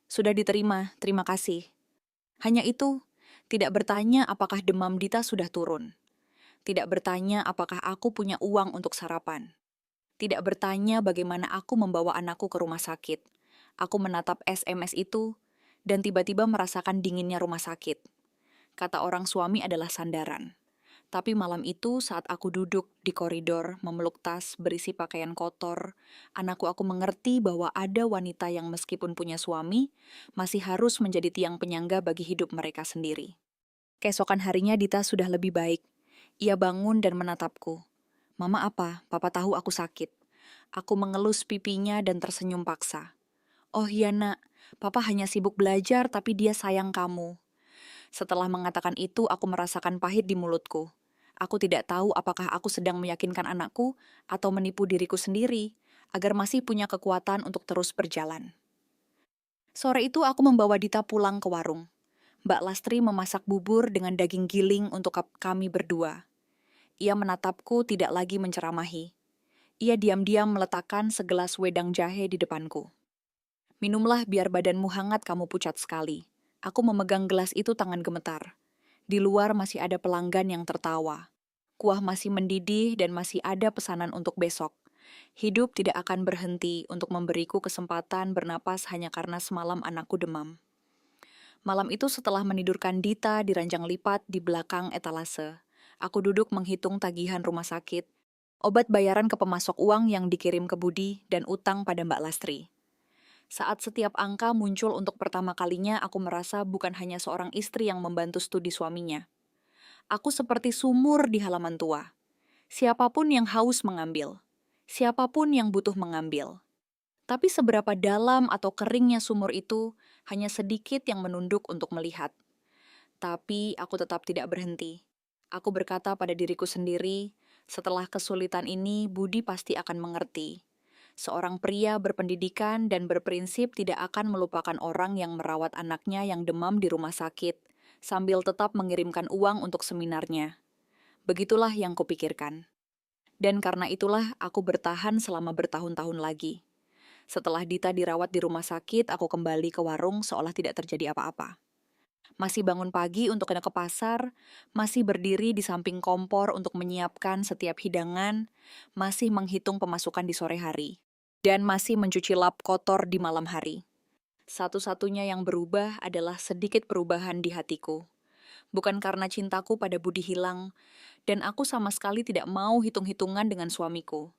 "Sudah diterima, terima kasih." Hanya itu, tidak bertanya apakah demam Dita sudah turun. Tidak bertanya apakah aku punya uang untuk sarapan. Tidak bertanya bagaimana aku membawa anakku ke rumah sakit. Aku menatap SMS itu dan tiba-tiba merasakan dinginnya rumah sakit. Kata orang suami adalah sandaran. Tapi malam itu saat aku duduk di koridor memeluk tas berisi pakaian kotor, aku mengerti bahwa ada wanita yang meskipun punya suami, masih harus menjadi tiang penyangga bagi hidup mereka sendiri. Keesokan harinya Dita sudah lebih baik. Ia bangun dan menatapku. Mama apa? Papa tahu aku sakit. Aku mengelus pipinya dan tersenyum paksa. Oh iya nak, Papa hanya sibuk belajar tapi dia sayang kamu. Setelah mengatakan itu, aku merasakan pahit di mulutku. Aku tidak tahu apakah aku sedang meyakinkan anakku atau menipu diriku sendiri agar masih punya kekuatan untuk terus berjalan. Sore itu aku membawa Dita pulang ke warung. Mbak Lastri memasak bubur dengan daging giling untuk kami berdua. Ia menatapku tidak lagi menceramahi. Ia diam-diam meletakkan segelas wedang jahe di depanku. Minumlah biar badanmu hangat, kamu pucat sekali. Aku memegang gelas itu tangan gemetar. Di luar masih ada pelanggan yang tertawa. Kuah masih mendidih dan masih ada pesanan untuk besok. Hidup tidak akan berhenti untuk memberiku kesempatan bernapas hanya karena semalam anakku demam. Malam itu setelah menidurkan Dita di ranjang lipat di belakang etalase, aku duduk menghitung tagihan rumah sakit, obat bayaran ke pemasok uang yang dikirim ke Budi, dan utang pada Mbak Lastri. Saat setiap angka muncul untuk pertama kalinya, aku merasa bukan hanya seorang istri yang membantu studi suaminya. Aku seperti sumur di halaman tua. Siapapun yang haus mengambil. Siapapun yang butuh mengambil. Tapi seberapa dalam atau keringnya sumur itu, hanya sedikit yang menunduk untuk melihat. Tapi aku tetap tidak berhenti. Aku berkata pada diriku sendiri, setelah kesulitan ini, Budi pasti akan mengerti. Seorang pria berpendidikan dan berprinsip tidak akan melupakan orang yang merawat anaknya yang demam di rumah sakit, sambil tetap mengirimkan uang untuk seminarnya. Begitulah yang kupikirkan. Dan karena itulah aku bertahan selama bertahun-tahun lagi. Setelah Dita dirawat di rumah sakit, aku kembali ke warung seolah tidak terjadi apa-apa. Masih bangun pagi untuk ke pasar, masih berdiri di samping kompor untuk menyiapkan setiap hidangan, masih menghitung pemasukan di sore hari, dan masih mencuci lap kotor di malam hari. Satu-satunya yang berubah adalah sedikit perubahan di hatiku. Bukan karena cintaku pada Budi hilang, dan aku sama sekali tidak mau hitung-hitungan dengan suamiku.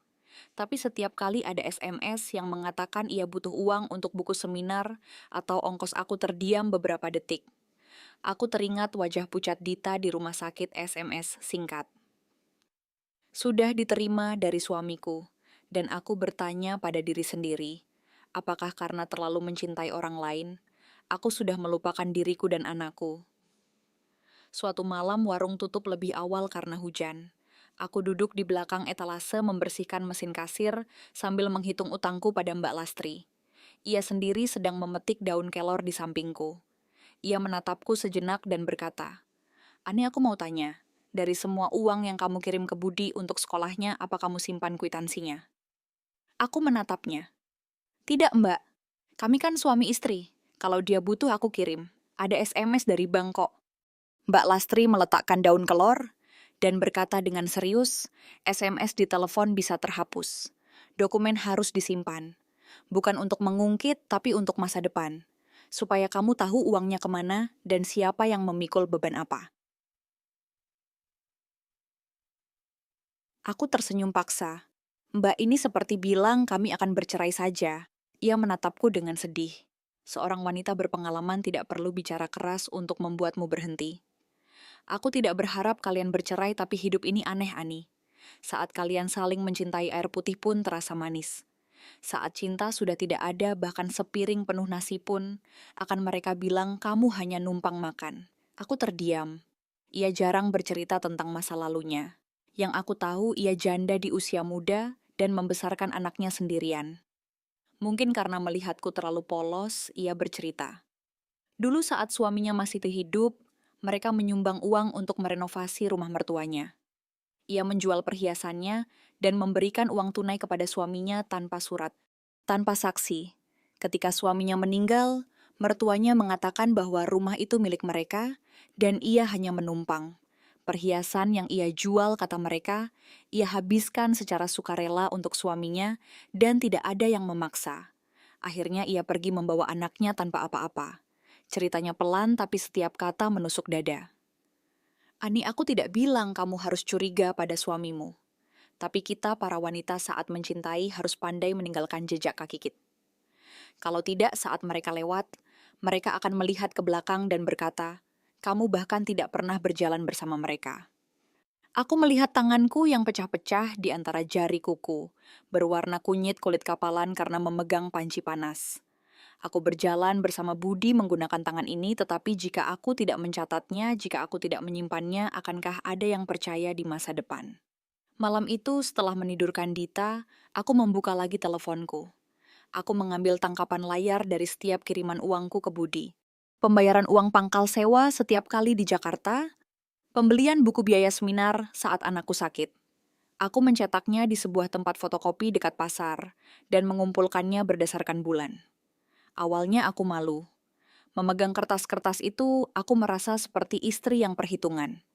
Tapi setiap kali ada SMS yang mengatakan ia butuh uang untuk buku seminar atau ongkos aku terdiam beberapa detik. Aku teringat wajah pucat Dita di rumah sakit. SMS singkat. Sudah diterima dari suamiku, dan aku bertanya pada diri sendiri, apakah karena terlalu mencintai orang lain, aku sudah melupakan diriku dan anakku. Suatu malam warung tutup lebih awal karena hujan. Aku duduk di belakang etalase membersihkan mesin kasir sambil menghitung utangku pada Mbak Lastri. Ia sendiri sedang memetik daun kelor di sampingku. Ia menatapku sejenak dan berkata, "Ani, aku mau tanya, dari semua uang yang kamu kirim ke Budi untuk sekolahnya, apa kamu simpan kwitansinya?" Aku menatapnya. "Tidak, Mbak. Kami kan suami istri. Kalau dia butuh aku kirim. Ada SMS dari bank kok." Mbak Lastri meletakkan daun kelor dan berkata dengan serius, "SMS di telepon bisa terhapus. Dokumen harus disimpan. Bukan untuk mengungkit, tapi untuk masa depan. Supaya kamu tahu uangnya kemana dan siapa yang memikul beban apa." Aku tersenyum paksa. Mbak ini seperti bilang kami akan bercerai saja. Ia menatapku dengan sedih. Seorang wanita berpengalaman tidak perlu bicara keras untuk membuatmu berhenti. Aku tidak berharap kalian bercerai, tapi hidup ini aneh, Ani. Saat kalian saling mencintai, air putih pun terasa manis. Saat cinta sudah tidak ada, bahkan sepiring penuh nasi pun, akan mereka bilang kamu hanya numpang makan. Aku terdiam. Ia jarang bercerita tentang masa lalunya. Yang aku tahu, ia janda di usia muda dan membesarkan anaknya sendirian. Mungkin karena melihatku terlalu polos, ia bercerita. Dulu saat suaminya masih hidup, mereka menyumbang uang untuk merenovasi rumah mertuanya. Ia menjual perhiasannya dan memberikan uang tunai kepada suaminya tanpa surat, tanpa saksi. Ketika suaminya meninggal, mertuanya mengatakan bahwa rumah itu milik mereka dan ia hanya menumpang. Perhiasan yang ia jual, kata mereka, ia habiskan secara sukarela untuk suaminya dan tidak ada yang memaksa. Akhirnya ia pergi membawa anaknya tanpa apa-apa. Ceritanya pelan tapi setiap kata menusuk dada. Ani, aku tidak bilang kamu harus curiga pada suamimu. Tapi kita para wanita saat mencintai harus pandai meninggalkan jejak kaki kita. Kalau tidak saat mereka lewat, mereka akan melihat ke belakang dan berkata, kamu bahkan tidak pernah berjalan bersama mereka. Aku melihat tanganku yang pecah-pecah di antara jari kuku, berwarna kunyit kulit kapalan karena memegang panci panas. Aku berjalan bersama Budi menggunakan tangan ini, tetapi jika aku tidak mencatatnya, jika aku tidak menyimpannya, akankah ada yang percaya di masa depan? Malam itu, setelah menidurkan Dita, aku membuka lagi teleponku. Aku mengambil tangkapan layar dari setiap kiriman uangku ke Budi. Pembayaran uang pangkal sewa setiap kali di Jakarta, pembelian buku biaya seminar saat anakku sakit. Aku mencetaknya di sebuah tempat fotokopi dekat pasar dan mengumpulkannya berdasarkan bulan. Awalnya aku malu. Memegang kertas-kertas itu, aku merasa seperti istri yang perhitungan.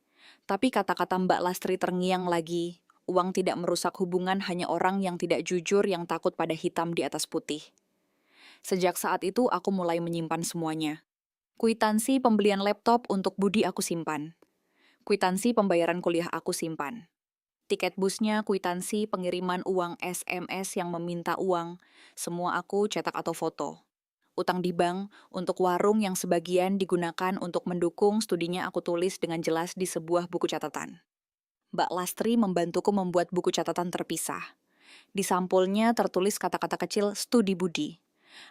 Tapi kata-kata Mbak Lastri terngiang lagi, uang tidak merusak hubungan, hanya orang yang tidak jujur yang takut pada hitam di atas putih. Sejak saat itu aku mulai menyimpan semuanya. Kwitansi pembelian laptop untuk Budi aku simpan. Kwitansi pembayaran kuliah aku simpan. Tiket busnya, kwitansi pengiriman uang SMS yang meminta uang, semua aku cetak atau foto. Utang di bank untuk warung yang sebagian digunakan untuk mendukung studinya aku tulis dengan jelas di sebuah buku catatan. Mbak Lastri membantuku membuat buku catatan terpisah. Di sampulnya tertulis kata-kata kecil studi Budi.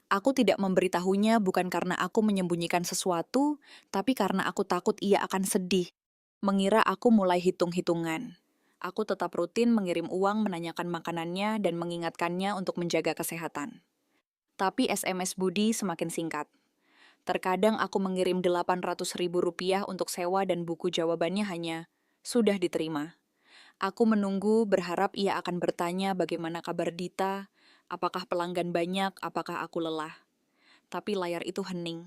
Aku tidak memberitahunya bukan karena aku menyembunyikan sesuatu, tapi karena aku takut ia akan sedih, mengira aku mulai hitung-hitungan. Aku tetap rutin mengirim uang, menanyakan makanannya, dan mengingatkannya untuk menjaga kesehatan. Tapi SMS Budi semakin singkat. Terkadang aku mengirim Rp800.000 untuk sewa dan buku jawabannya hanya, sudah diterima. Aku menunggu berharap ia akan bertanya bagaimana kabar Dita, apakah pelanggan banyak, apakah aku lelah. Tapi layar itu hening.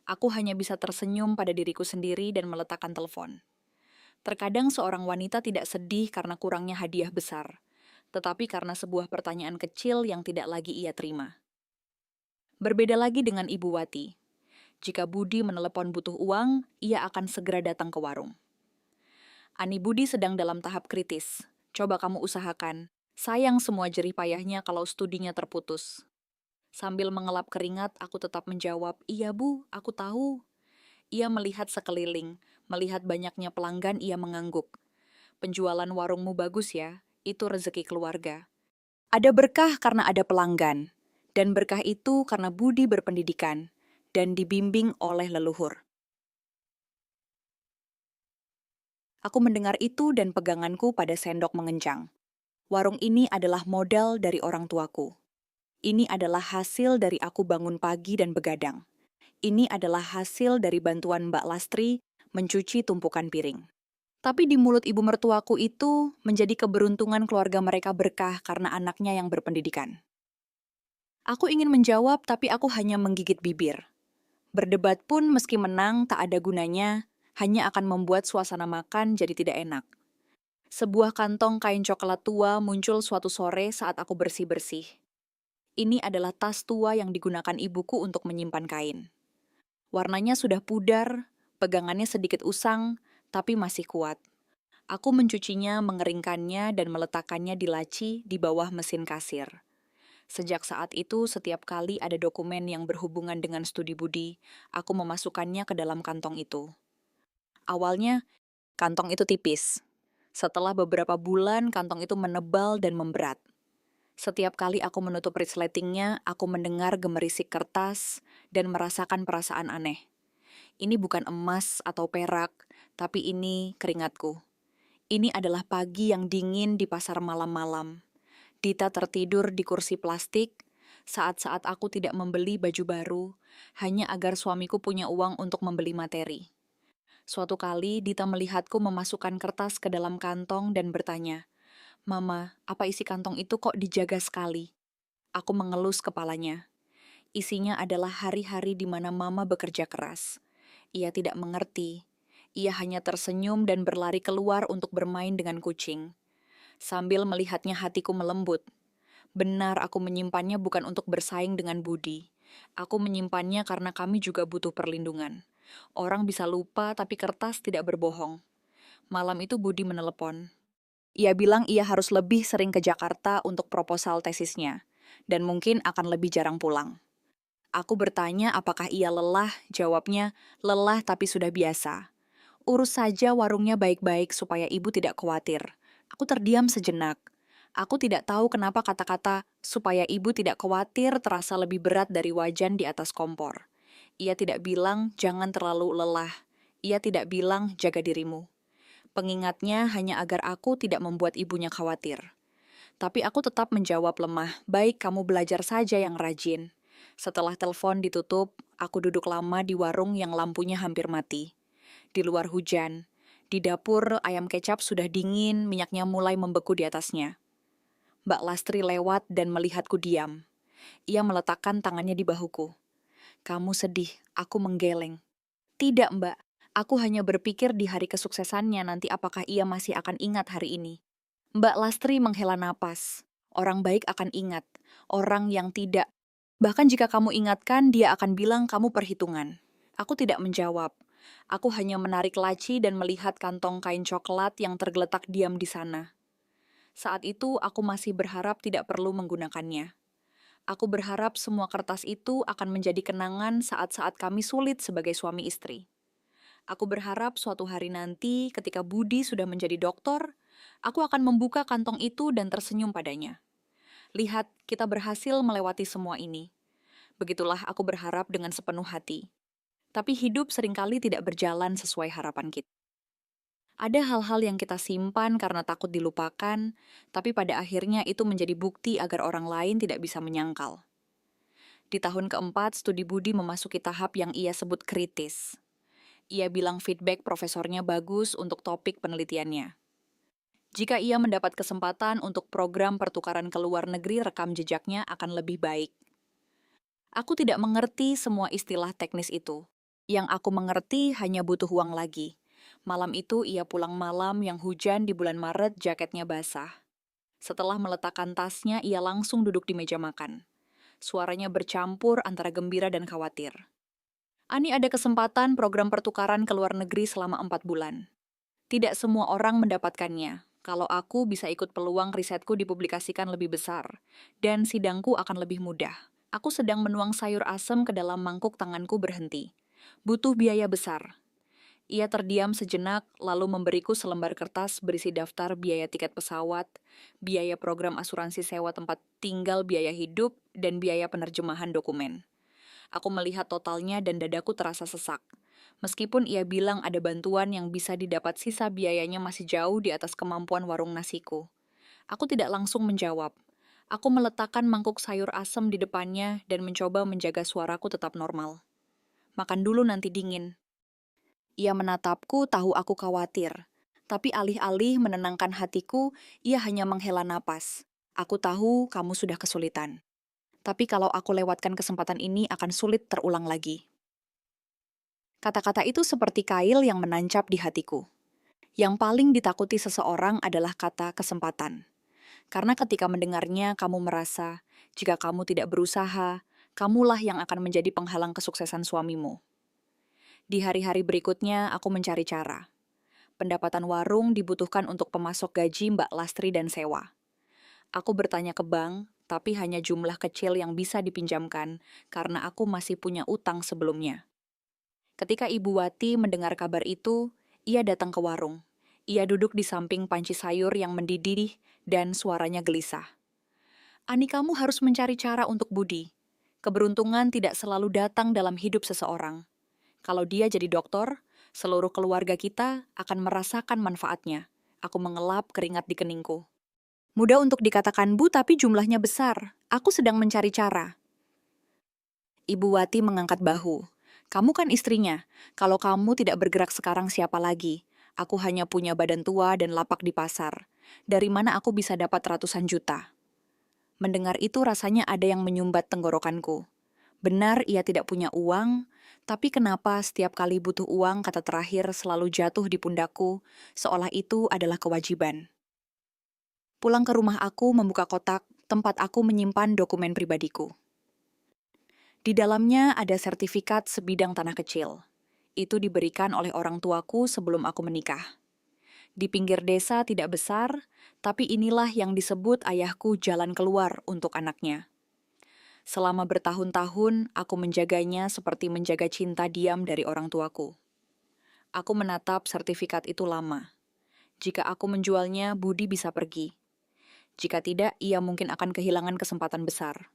Aku hanya bisa tersenyum pada diriku sendiri dan meletakkan telepon. Terkadang seorang wanita tidak sedih karena kurangnya hadiah besar, tetapi karena sebuah pertanyaan kecil yang tidak lagi ia terima. Berbeda lagi dengan Ibu Wati. Jika Budi menelepon butuh uang, ia akan segera datang ke warung. Ani, Budi sedang dalam tahap kritis. Coba kamu usahakan. Sayang semua jerih payahnya kalau studinya terputus. Sambil mengelap keringat, aku tetap menjawab, iya Bu, aku tahu. Ia melihat sekeliling, melihat banyaknya pelanggan, ia mengangguk. Penjualan warungmu bagus ya, itu rezeki keluarga. Ada berkah karena ada pelanggan, dan berkah itu karena Budi berpendidikan dan dibimbing oleh leluhur. Aku mendengar itu dan peganganku pada sendok mengencang. Warung ini adalah modal dari orang tuaku. Ini adalah hasil dari aku bangun pagi dan begadang. Ini adalah hasil dari bantuan Mbak Lastri mencuci tumpukan piring. Tapi di mulut ibu mertuaku itu menjadi keberuntungan keluarga mereka berkah karena anaknya yang berpendidikan. Aku ingin menjawab tapi aku hanya menggigit bibir. Berdebat pun meski menang tak ada gunanya, hanya akan membuat suasana makan jadi tidak enak. Sebuah kantong kain coklat tua muncul suatu sore saat aku bersih-bersih. Ini adalah tas tua yang digunakan ibuku untuk menyimpan kain. Warnanya sudah pudar, pegangannya sedikit usang, tapi masih kuat. Aku mencucinya, mengeringkannya, dan meletakkannya di laci di bawah mesin kasir. Sejak saat itu, setiap kali ada dokumen yang berhubungan dengan studi Budi, aku memasukkannya ke dalam kantong itu. Awalnya, kantong itu tipis. Setelah beberapa bulan, kantong itu menebal dan memberat. Setiap kali aku menutup resletingnya, aku mendengar gemerisik kertas dan merasakan perasaan aneh. Ini bukan emas atau perak, tapi ini keringatku. Ini adalah pagi yang dingin di pasar malam-malam. Dita tertidur di kursi plastik, saat-saat aku tidak membeli baju baru, hanya agar suamiku punya uang untuk membeli materi. Suatu kali, Dita melihatku memasukkan kertas ke dalam kantong dan bertanya, Mama, apa isi kantong itu kok dijaga sekali? Aku mengelus kepalanya. Isinya adalah hari-hari di mana Mama bekerja keras. Ia tidak mengerti. Ia hanya tersenyum dan berlari keluar untuk bermain dengan kucing. Sambil melihatnya hatiku melembut. Benar, aku menyimpannya bukan untuk bersaing dengan Budi. Aku menyimpannya karena kami juga butuh perlindungan. Orang bisa lupa tapi kertas tidak berbohong. Malam itu Budi menelepon. Ia bilang ia harus lebih sering ke Jakarta untuk proposal tesisnya, dan mungkin akan lebih jarang pulang. Aku bertanya apakah ia lelah, jawabnya, lelah tapi sudah biasa. Urus saja warungnya baik-baik supaya ibu tidak khawatir. Aku terdiam sejenak. Aku tidak tahu kenapa kata-kata supaya ibu tidak khawatir terasa lebih berat dari wajan di atas kompor. Ia tidak bilang jangan terlalu lelah. Ia tidak bilang jaga dirimu. Pengingatnya hanya agar aku tidak membuat ibunya khawatir. Tapi aku tetap menjawab lemah, baik kamu belajar saja yang rajin. Setelah telepon ditutup, aku duduk lama di warung yang lampunya hampir mati. Di luar hujan. Di dapur, ayam kecap sudah dingin, minyaknya mulai membeku di atasnya. Mbak Lastri lewat dan melihatku diam. Ia meletakkan tangannya di bahuku. Kamu sedih, aku menggeleng. Tidak, Mbak. Aku hanya berpikir di hari kesuksesannya nanti apakah ia masih akan ingat hari ini. Mbak Lastri menghela napas. Orang baik akan ingat. Orang yang tidak. Bahkan jika kamu ingatkan, dia akan bilang kamu perhitungan. Aku tidak menjawab. Aku hanya menarik laci dan melihat kantong kain coklat yang tergeletak diam di sana. Saat itu, aku masih berharap tidak perlu menggunakannya. Aku berharap semua kertas itu akan menjadi kenangan saat-saat kami sulit sebagai suami istri. Aku berharap suatu hari nanti ketika Budi sudah menjadi dokter, aku akan membuka kantong itu dan tersenyum padanya. Lihat, kita berhasil melewati semua ini. Begitulah aku berharap dengan sepenuh hati. Tapi hidup seringkali tidak berjalan sesuai harapan kita. Ada hal-hal yang kita simpan karena takut dilupakan, tapi pada akhirnya itu menjadi bukti agar orang lain tidak bisa menyangkal. Di tahun keempat, studi Budi memasuki tahap yang ia sebut kritis. Ia bilang feedback profesornya bagus untuk topik penelitiannya. Jika ia mendapat kesempatan untuk program pertukaran ke luar negeri, rekam jejaknya akan lebih baik. Aku tidak mengerti semua istilah teknis itu. Yang aku mengerti hanya butuh uang lagi. Malam itu ia pulang malam yang hujan di bulan Maret, jaketnya basah. Setelah meletakkan tasnya, ia langsung duduk di meja makan. Suaranya bercampur antara gembira dan khawatir. Ani ada kesempatan program pertukaran ke luar negeri selama 4 bulan. Tidak semua orang mendapatkannya. Kalau aku bisa ikut peluang risetku dipublikasikan lebih besar, dan sidangku akan lebih mudah. Aku sedang menuang sayur asem ke dalam mangkuk tanganku berhenti. Butuh biaya besar. Ia terdiam sejenak, lalu memberiku selembar kertas berisi daftar biaya tiket pesawat, biaya program asuransi sewa tempat tinggal, biaya hidup, dan biaya penerjemahan dokumen. Aku melihat totalnya dan dadaku terasa sesak. Meskipun ia bilang ada bantuan yang bisa didapat, sisa biayanya masih jauh di atas kemampuan warung nasiku. Aku tidak langsung menjawab. Aku meletakkan mangkuk sayur asem di depannya dan mencoba menjaga suaraku tetap normal. Makan dulu nanti dingin. Ia menatapku, tahu aku khawatir. Tapi alih-alih menenangkan hatiku, ia hanya menghela napas. Aku tahu kamu sudah kesulitan. Tapi kalau aku lewatkan kesempatan ini akan sulit terulang lagi. Kata-kata itu seperti kail yang menancap di hatiku. Yang paling ditakuti seseorang adalah kata kesempatan. Karena ketika mendengarnya, kamu merasa, jika kamu tidak berusaha, kamulah yang akan menjadi penghalang kesuksesan suamimu. Di hari-hari berikutnya, aku mencari cara. Pendapatan warung dibutuhkan untuk pemasok gaji Mbak Lastri dan sewa. Aku bertanya ke bank, tapi hanya jumlah kecil yang bisa dipinjamkan karena aku masih punya utang sebelumnya. Ketika Ibu Wati mendengar kabar itu, ia datang ke warung. Ia duduk di samping panci sayur yang mendidih dan suaranya gelisah. Ani, kamu harus mencari cara untuk Budi. Keberuntungan tidak selalu datang dalam hidup seseorang. Kalau dia jadi dokter, seluruh keluarga kita akan merasakan manfaatnya. Aku mengelap keringat di keningku. Mudah untuk dikatakan Bu, tapi jumlahnya besar. Aku sedang mencari cara. Ibu Wati mengangkat bahu. Kamu kan istrinya. Kalau kamu tidak bergerak sekarang, siapa lagi? Aku hanya punya badan tua dan lapak di pasar. Dari mana aku bisa dapat ratusan juta? Mendengar itu rasanya ada yang menyumbat tenggorokanku. Benar ia tidak punya uang, tapi kenapa setiap kali butuh uang kata terakhir selalu jatuh di pundakku, seolah itu adalah kewajiban. Pulang ke rumah aku membuka kotak tempat aku menyimpan dokumen pribadiku. Di dalamnya ada sertifikat sebidang tanah kecil. Itu diberikan oleh orang tuaku sebelum aku menikah. Di pinggir desa tidak besar, tapi inilah yang disebut ayahku jalan keluar untuk anaknya. Selama bertahun-tahun, aku menjaganya seperti menjaga cinta diam dari orang tuaku. Aku menatap sertifikat itu lama. Jika aku menjualnya, Budi bisa pergi. Jika tidak, ia mungkin akan kehilangan kesempatan besar.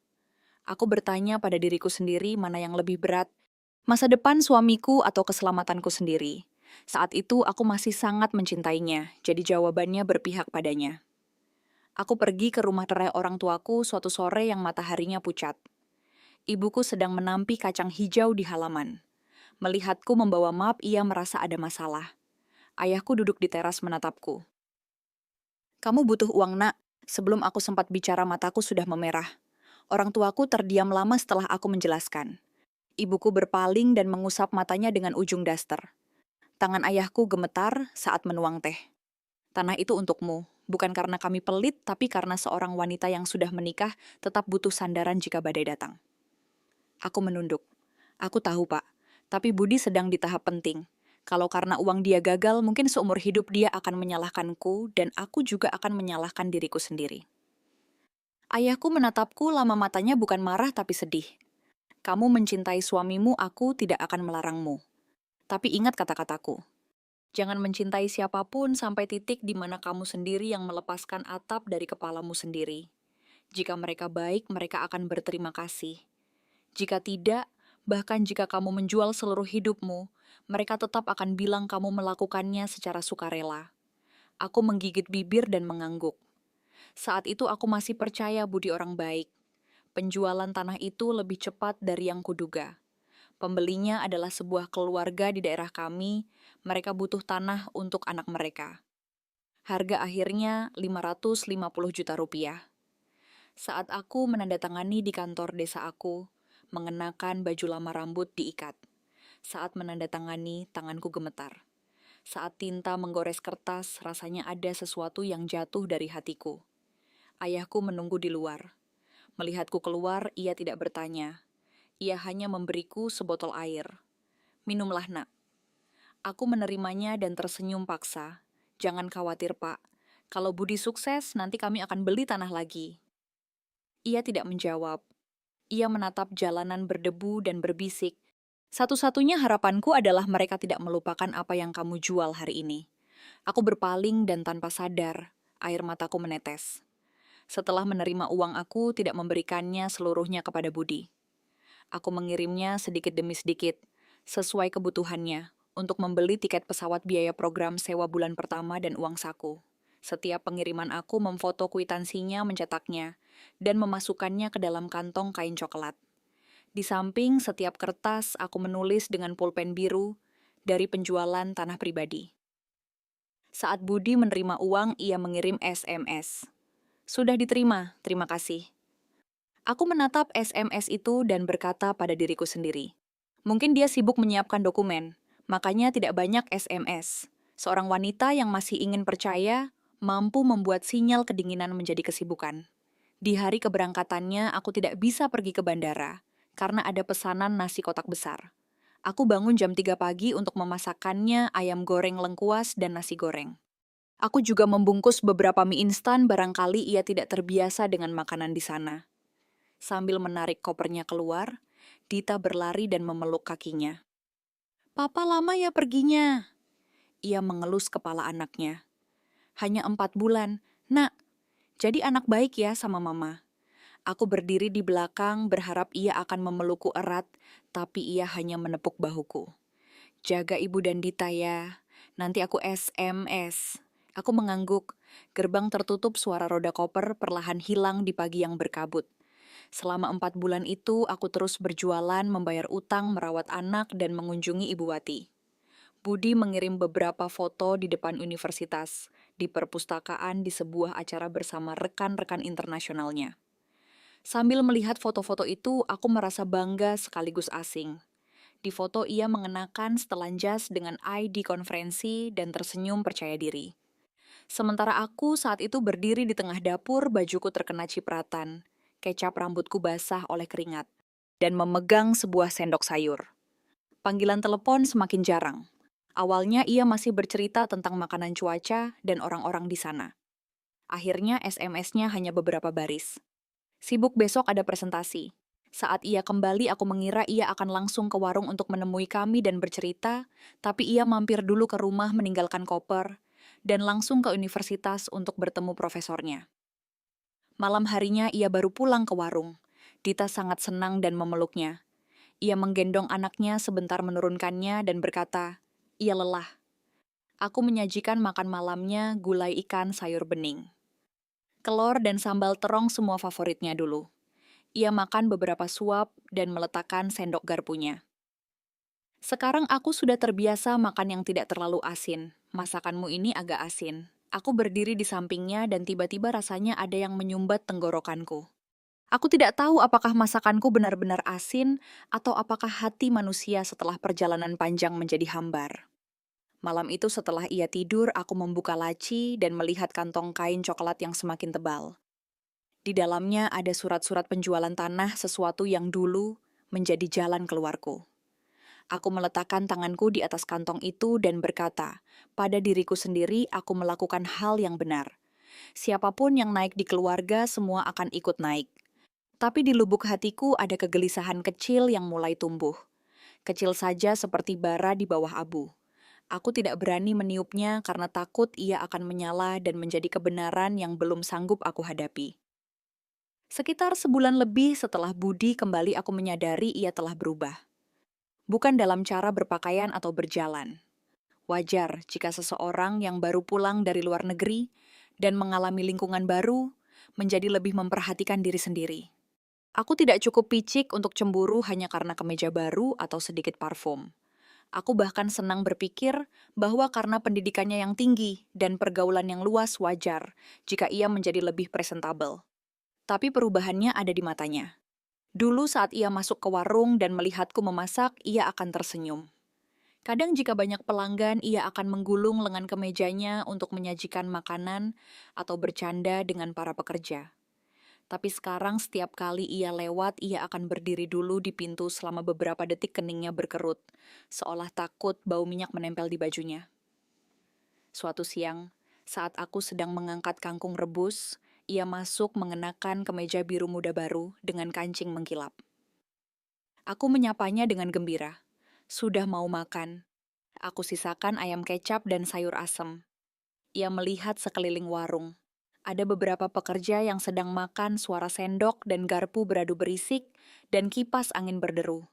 Aku bertanya pada diriku sendiri mana yang lebih berat, masa depan suamiku atau keselamatanku sendiri. Saat itu aku masih sangat mencintainya, jadi jawabannya berpihak padanya. Aku pergi ke rumah tirai orang tuaku suatu sore yang mataharinya pucat. Ibuku sedang menampi kacang hijau di halaman. Melihatku membawa map, ia merasa ada masalah. Ayahku duduk di teras menatapku. "Kamu butuh uang, Nak." Sebelum aku sempat bicara, mataku sudah memerah. Orang tuaku terdiam lama setelah aku menjelaskan. Ibuku berpaling dan mengusap matanya dengan ujung daster. Tangan ayahku gemetar saat menuang teh. "Tanah itu untukmu, bukan karena kami pelit, tapi karena seorang wanita yang sudah menikah tetap butuh sandaran jika badai datang." Aku menunduk. "Aku tahu, Pak. Tapi Budi sedang di tahap penting. Kalau karena uang dia gagal, mungkin seumur hidup dia akan menyalahkanku dan aku juga akan menyalahkan diriku sendiri." Ayahku menatapku, lama matanya bukan marah tapi sedih. "Kamu mencintai suamimu, aku tidak akan melarangmu. Tapi ingat kata-kataku. Jangan mencintai siapapun sampai titik di mana kamu sendiri yang melepaskan atap dari kepalamu sendiri. Jika mereka baik, mereka akan berterima kasih. Jika tidak, bahkan jika kamu menjual seluruh hidupmu, mereka tetap akan bilang kamu melakukannya secara sukarela." Aku menggigit bibir dan mengangguk. Saat itu aku masih percaya Budi orang baik. Penjualan tanah itu lebih cepat dari yang kuduga. Pembelinya adalah sebuah keluarga di daerah kami, mereka butuh tanah untuk anak mereka. Harga akhirnya 550 juta rupiah. Saat aku menandatangani di kantor desa aku, mengenakan baju lama rambut diikat. Saat menandatangani, tanganku gemetar. Saat tinta menggores kertas, rasanya ada sesuatu yang jatuh dari hatiku. Ayahku menunggu di luar. Melihatku keluar, ia tidak bertanya. Ia hanya memberiku sebotol air. "Minumlah, Nak." Aku menerimanya dan tersenyum paksa. "Jangan khawatir, Pak. Kalau Budi sukses, nanti kami akan beli tanah lagi." Ia tidak menjawab. Ia menatap jalanan berdebu dan berbisik. "Satu-satunya harapanku adalah mereka tidak melupakan apa yang kamu jual hari ini." Aku berpaling dan tanpa sadar, air mataku menetes. Setelah menerima uang, aku tidak memberikannya seluruhnya kepada Budi. Aku mengirimnya sedikit demi sedikit, sesuai kebutuhannya, untuk membeli tiket pesawat, biaya program sewa bulan pertama, dan uang saku. Setiap pengiriman aku memfoto kwitansinya, mencetaknya, dan memasukkannya ke dalam kantong kain coklat. Di samping setiap kertas, aku menulis dengan pulpen biru dari penjualan tanah pribadi. Saat Budi menerima uang, ia mengirim SMS. "Sudah diterima, terima kasih." Aku menatap SMS itu dan berkata pada diriku sendiri, mungkin dia sibuk menyiapkan dokumen, makanya tidak banyak SMS. Seorang wanita yang masih ingin percaya, mampu membuat sinyal kedinginan menjadi kesibukan. Di hari keberangkatannya, aku tidak bisa pergi ke bandara, karena ada pesanan nasi kotak besar. Aku bangun jam 3 pagi untuk memasakkannya ayam goreng lengkuas dan nasi goreng. Aku juga membungkus beberapa mie instan, barangkali ia tidak terbiasa dengan makanan di sana. Sambil menarik kopernya keluar, Dita berlari dan memeluk kakinya. "Papa lama ya perginya." Ia mengelus kepala anaknya. "Hanya 4 bulan. Nak, jadi anak baik ya sama mama." Aku berdiri di belakang berharap ia akan memelukku erat, tapi ia hanya menepuk bahuku. "Jaga ibu dan Dita ya. Nanti aku SMS." Aku mengangguk. Gerbang tertutup, suara roda koper perlahan hilang di pagi yang berkabut. Selama 4 bulan itu, aku terus berjualan, membayar utang, merawat anak, dan mengunjungi Ibu Wati. Budi mengirim beberapa foto di depan universitas, di perpustakaan, di sebuah acara bersama rekan-rekan internasionalnya. Sambil melihat foto-foto itu, aku merasa bangga sekaligus asing. Di foto ia mengenakan setelan jas dengan ID konferensi dan tersenyum percaya diri. Sementara aku saat itu berdiri di tengah dapur, bajuku terkena cipratan, kecap rambutku basah oleh keringat, dan memegang sebuah sendok sayur. Panggilan telepon semakin jarang. Awalnya ia masih bercerita tentang makanan cuaca dan orang-orang di sana. Akhirnya SMS-nya hanya beberapa baris. Sibuk besok ada presentasi. Saat ia kembali, aku mengira ia akan langsung ke warung untuk menemui kami dan bercerita, tapi ia mampir dulu ke rumah meninggalkan koper, dan langsung ke universitas untuk bertemu profesornya. Malam harinya ia baru pulang ke warung. Dita sangat senang dan memeluknya. Ia menggendong anaknya sebentar menurunkannya dan berkata, "Ia lelah." Aku menyajikan makan malamnya gulai ikan sayur bening. Kelor dan sambal terong semua favoritnya dulu. Ia makan beberapa suap dan meletakkan sendok garpunya. Sekarang aku sudah terbiasa makan yang tidak terlalu asin. Masakanmu ini agak asin. Aku berdiri di sampingnya dan tiba-tiba rasanya ada yang menyumbat tenggorokanku. Aku tidak tahu apakah masakanku benar-benar asin atau apakah hati manusia setelah perjalanan panjang menjadi hambar. Malam itu setelah ia tidur, aku membuka laci dan melihat kantong kain coklat yang semakin tebal. Di dalamnya ada surat-surat penjualan tanah, sesuatu yang dulu menjadi jalan keluarku. Aku meletakkan tanganku di atas kantong itu dan berkata, pada diriku sendiri aku melakukan hal yang benar. Siapapun yang naik di keluarga semua akan ikut naik. Tapi di lubuk hatiku ada kegelisahan kecil yang mulai tumbuh. Kecil saja seperti bara di bawah abu. Aku tidak berani meniupnya karena takut ia akan menyala dan menjadi kebenaran yang belum sanggup aku hadapi. Sekitar sebulan lebih setelah Budi kembali aku menyadari ia telah berubah. Bukan dalam cara berpakaian atau berjalan. Wajar jika seseorang yang baru pulang dari luar negeri dan mengalami lingkungan baru menjadi lebih memperhatikan diri sendiri. Aku tidak cukup picik untuk cemburu hanya karena kemeja baru atau sedikit parfum. Aku bahkan senang berpikir bahwa karena pendidikannya yang tinggi dan pergaulan yang luas wajar jika ia menjadi lebih presentabel. Tapi perubahannya ada di matanya. Dulu saat ia masuk ke warung dan melihatku memasak, ia akan tersenyum. Kadang jika banyak pelanggan, ia akan menggulung lengan kemejanya untuk menyajikan makanan atau bercanda dengan para pekerja. Tapi sekarang setiap kali ia lewat, ia akan berdiri dulu di pintu selama beberapa detik keningnya berkerut, seolah takut bau minyak menempel di bajunya. Suatu siang, saat aku sedang mengangkat kangkung rebus, ia masuk mengenakan kemeja biru muda baru dengan kancing mengkilap. Aku menyapanya dengan gembira. Sudah mau makan. Aku sisakan ayam kecap dan sayur asem. Ia melihat sekeliling warung. Ada beberapa pekerja yang sedang makan, suara sendok dan garpu beradu berisik, dan kipas angin berderu.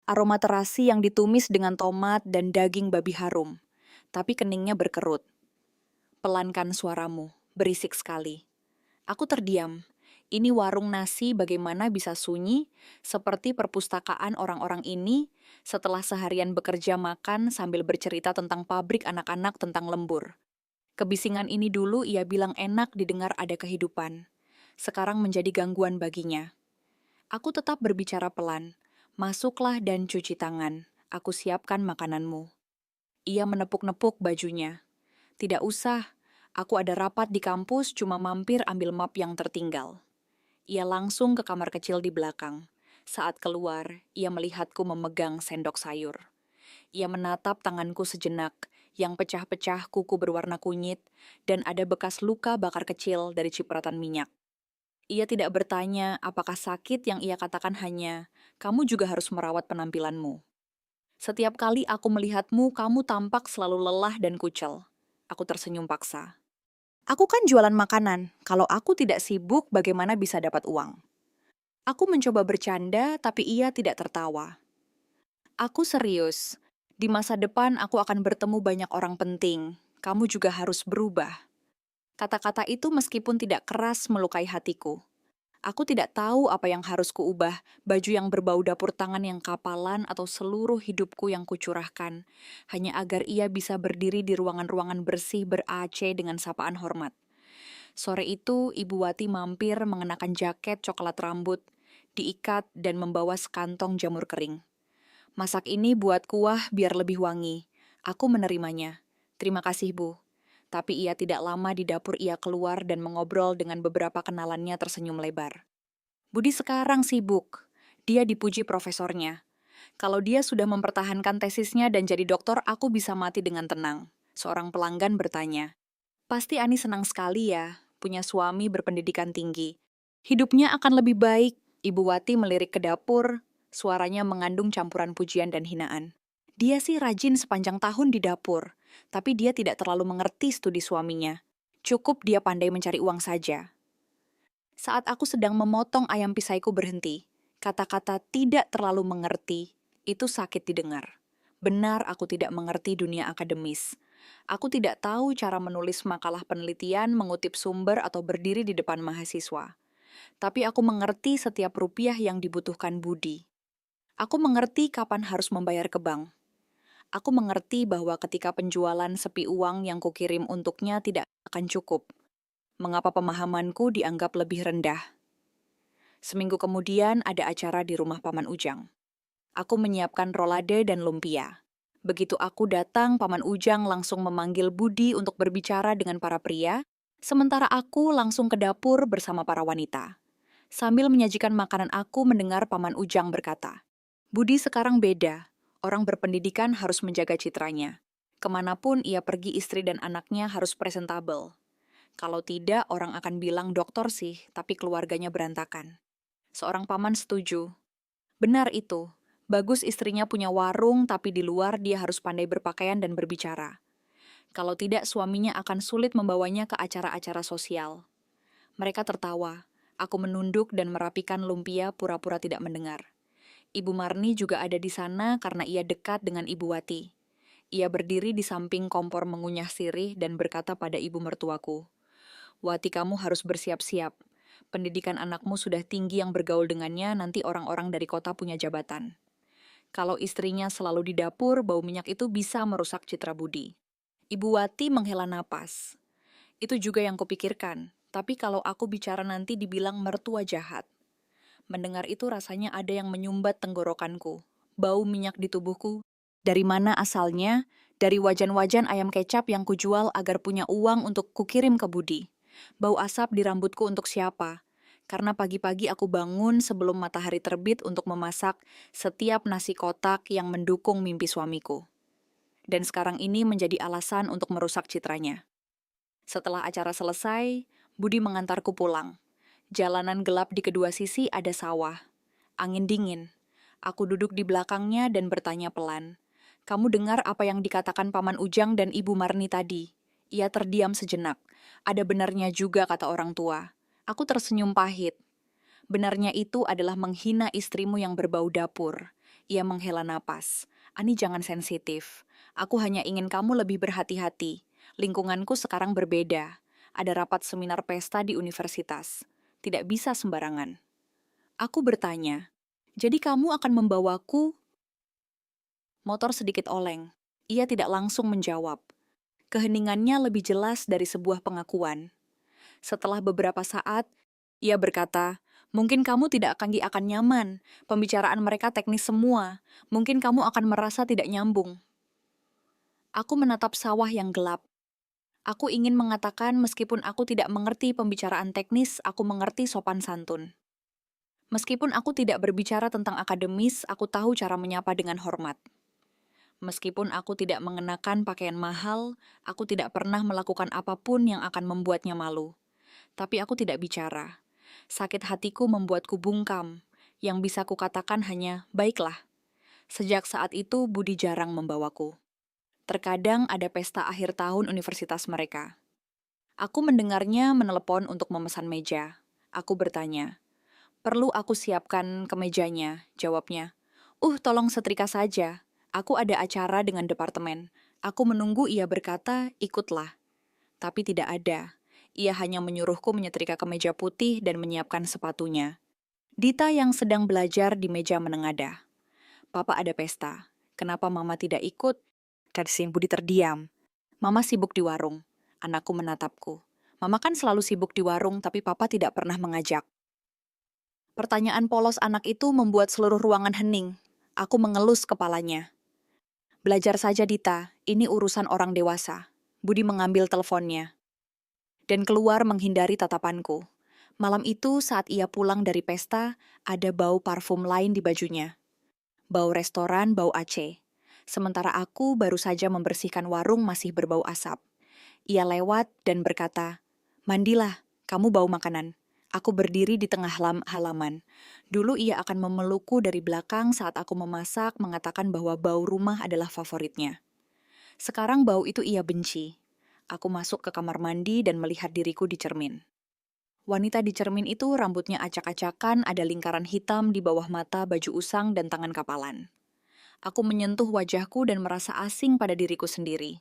Aroma terasi yang ditumis dengan tomat dan daging babi harum. Tapi keningnya berkerut. Pelankan suaramu, berisik sekali. Aku terdiam. Ini warung nasi bagaimana bisa sunyi, seperti perpustakaan orang-orang ini setelah seharian bekerja makan sambil bercerita tentang pabrik anak-anak tentang lembur. Kebisingan ini dulu ia bilang enak didengar ada kehidupan. Sekarang menjadi gangguan baginya. Aku tetap berbicara pelan. Masuklah dan cuci tangan. Aku siapkan makananmu. Ia menepuk-nepuk bajunya. Tidak usah. Aku ada rapat di kampus, cuma mampir ambil map yang tertinggal. Ia langsung ke kamar kecil di belakang. Saat keluar, ia melihatku memegang sendok sayur. Ia menatap tanganku sejenak, yang pecah-pecah kuku berwarna kunyit, dan ada bekas luka bakar kecil dari cipratan minyak. Ia tidak bertanya apakah sakit yang ia katakan hanya, kamu juga harus merawat penampilanmu. Setiap kali aku melihatmu, kamu tampak selalu lelah dan kucel. Aku tersenyum paksa. Aku kan jualan makanan. Kalau aku tidak sibuk, bagaimana bisa dapat uang? Aku mencoba bercanda, tapi ia tidak tertawa. Aku serius. Di masa depan aku akan bertemu banyak orang penting. Kamu juga harus berubah. Kata-kata itu meskipun tidak keras melukai hatiku. Aku tidak tahu apa yang harus kuubah, baju yang berbau dapur tangan yang kapalan atau seluruh hidupku yang kucurahkan, hanya agar ia bisa berdiri di ruangan-ruangan bersih ber-AC dengan sapaan hormat. Sore itu, Ibu Wati mampir mengenakan jaket coklat rambut, diikat dan membawa sekantong jamur kering. Masak ini buat kuah biar lebih wangi. Aku menerimanya. Terima kasih, Bu. Tapi ia tidak lama di dapur ia keluar dan mengobrol dengan beberapa kenalannya tersenyum lebar. Budi sekarang sibuk. Dia dipuji profesornya. Kalau dia sudah mempertahankan tesisnya dan jadi dokter, aku bisa mati dengan tenang. Seorang pelanggan bertanya. Pasti Ani senang sekali ya, punya suami berpendidikan tinggi. Hidupnya akan lebih baik. Ibu Wati melirik ke dapur, suaranya mengandung campuran pujian dan hinaan. Dia sih rajin sepanjang tahun di dapur, tapi dia tidak terlalu mengerti studi suaminya. Cukup dia pandai mencari uang saja. Saat aku sedang memotong ayam pisaiku berhenti. Kata-kata tidak terlalu mengerti, itu sakit didengar. Benar aku tidak mengerti dunia akademis. Aku tidak tahu cara menulis makalah penelitian, mengutip sumber, atau berdiri di depan mahasiswa. Tapi aku mengerti setiap rupiah yang dibutuhkan Budi. Aku mengerti kapan harus membayar ke bank. Aku mengerti bahwa ketika penjualan sepi uang yang kukirim untuknya tidak akan cukup. Mengapa pemahamanku dianggap lebih rendah? Seminggu kemudian ada acara di rumah Paman Ujang. Aku menyiapkan rolade dan lumpia. Begitu aku datang, Paman Ujang langsung memanggil Budi untuk berbicara dengan para pria, sementara aku langsung ke dapur bersama para wanita. Sambil menyajikan makanan, aku mendengar Paman Ujang berkata, Budi sekarang beda. Orang berpendidikan harus menjaga citranya. Kemanapun ia pergi, istri dan anaknya harus presentabel. Kalau tidak, orang akan bilang dokter sih, tapi keluarganya berantakan. Seorang paman setuju. Benar itu. Bagus istrinya punya warung, tapi di luar dia harus pandai berpakaian dan berbicara. Kalau tidak, suaminya akan sulit membawanya ke acara-acara sosial. Mereka tertawa. Aku menunduk dan merapikan lumpia pura-pura tidak mendengar. Ibu Marni juga ada di sana karena ia dekat dengan Ibu Wati. Ia berdiri di samping kompor mengunyah sirih dan berkata pada ibu mertuaku, Wati, kamu harus bersiap-siap. Pendidikan anakmu sudah tinggi, yang bergaul dengannya nanti orang-orang dari kota punya jabatan. Kalau istrinya selalu di dapur, bau minyak itu bisa merusak citra Budi. Ibu Wati menghela napas. Itu juga yang kupikirkan. Tapi kalau aku bicara nanti dibilang mertua jahat. Mendengar itu rasanya ada yang menyumbat tenggorokanku. Bau minyak di tubuhku. Dari mana asalnya? Dari wajan-wajan ayam kecap yang kujual agar punya uang untuk kukirim ke Budi. Bau asap di rambutku untuk siapa? Karena pagi-pagi aku bangun sebelum matahari terbit untuk memasak setiap nasi kotak yang mendukung mimpi suamiku. Dan sekarang ini menjadi alasan untuk merusak citranya. Setelah acara selesai, Budi mengantarku pulang. Jalanan gelap di kedua sisi ada sawah. Angin dingin. Aku duduk di belakangnya dan bertanya pelan. Kamu dengar apa yang dikatakan Paman Ujang dan Ibu Marni tadi? Ia terdiam sejenak. Ada benarnya juga, kata orang tua. Aku tersenyum pahit. Benarnya itu adalah menghina istrimu yang berbau dapur. Ia menghela napas. Ani, jangan sensitif. Aku hanya ingin kamu lebih berhati-hati. Lingkunganku sekarang berbeda. Ada rapat seminar pesta di universitas. Tidak bisa sembarangan. Aku bertanya, jadi kamu akan membawaku? Motor sedikit oleng. Ia tidak langsung menjawab. Keheningannya lebih jelas dari sebuah pengakuan. Setelah beberapa saat, ia berkata, mungkin kamu tidak akan nyaman. Pembicaraan mereka teknis semua. Mungkin kamu akan merasa tidak nyambung. Aku menatap sawah yang gelap. Aku ingin mengatakan meskipun aku tidak mengerti pembicaraan teknis, aku mengerti sopan santun. Meskipun aku tidak berbicara tentang akademis, aku tahu cara menyapa dengan hormat. Meskipun aku tidak mengenakan pakaian mahal, aku tidak pernah melakukan apapun yang akan membuatnya malu. Tapi aku tidak bicara. Sakit hatiku membuatku bungkam. Yang bisa kukatakan hanya, baiklah. Sejak saat itu, Budi jarang membawaku. Terkadang ada pesta akhir tahun universitas mereka. Aku mendengarnya menelepon untuk memesan meja. Aku bertanya, perlu aku siapkan kemejanya? Jawabnya, tolong setrika saja. Aku ada acara dengan departemen. Aku menunggu ia berkata, ikutlah. Tapi tidak ada. Ia hanya menyuruhku menyetrika kemeja putih dan menyiapkan sepatunya. Dita yang sedang belajar di meja menengadah. Papa ada pesta. Kenapa Mama tidak ikut? Kadsin Budi terdiam. Mama sibuk di warung. Anakku menatapku. Mama kan selalu sibuk di warung, tapi Papa tidak pernah mengajak. Pertanyaan polos anak itu membuat seluruh ruangan hening. Aku mengelus kepalanya. Belajar saja, Dita. Ini urusan orang dewasa. Budi mengambil teleponnya dan keluar menghindari tatapanku. Malam itu saat ia pulang dari pesta, ada bau parfum lain di bajunya. Bau restoran, bau Aceh. Sementara aku baru saja membersihkan warung masih berbau asap. Ia lewat dan berkata, "Mandilah, kamu bau makanan." Aku berdiri di tengah halaman. Dulu ia akan memelukku dari belakang saat aku memasak, mengatakan bahwa bau rumah adalah favoritnya. Sekarang bau itu ia benci. Aku masuk ke kamar mandi dan melihat diriku di cermin. Wanita di cermin itu rambutnya acak-acakan, ada lingkaran hitam di bawah mata, baju usang, dan tangan kapalan. Aku menyentuh wajahku dan merasa asing pada diriku sendiri.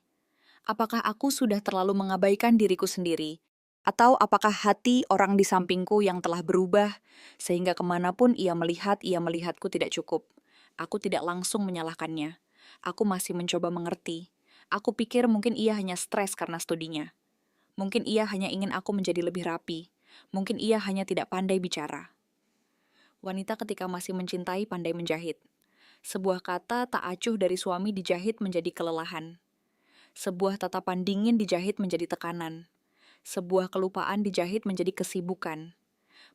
Apakah aku sudah terlalu mengabaikan diriku sendiri? Atau apakah hati orang di sampingku yang telah berubah, sehingga kemanapun ia melihatku tidak cukup? Aku tidak langsung menyalahkannya. Aku masih mencoba mengerti. Aku pikir mungkin ia hanya stres karena studinya. Mungkin ia hanya ingin aku menjadi lebih rapi. Mungkin ia hanya tidak pandai bicara. Wanita ketika masih mencintai pandai menjahit. Sebuah kata tak acuh dari suami dijahit menjadi kelelahan. Sebuah tatapan dingin dijahit menjadi tekanan. Sebuah kelupaan dijahit menjadi kesibukan.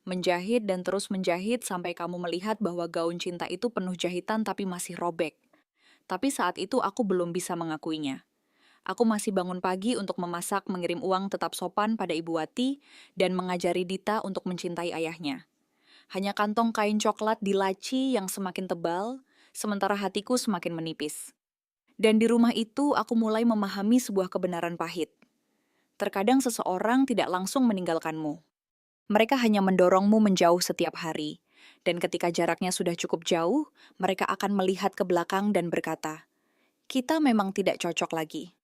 Menjahit dan terus menjahit sampai kamu melihat bahwa gaun cinta itu penuh jahitan tapi masih robek. Tapi saat itu aku belum bisa mengakuinya. Aku masih bangun pagi untuk memasak, mengirim uang tetap sopan pada Ibu Wati, dan mengajari Dita untuk mencintai ayahnya. Hanya kantong kain coklat di laci yang semakin tebal, sementara hatiku semakin menipis. Dan di rumah itu aku mulai memahami sebuah kebenaran pahit. Terkadang seseorang tidak langsung meninggalkanmu. Mereka hanya mendorongmu menjauh setiap hari. Dan ketika jaraknya sudah cukup jauh, mereka akan melihat ke belakang dan berkata, "Kita memang tidak cocok lagi."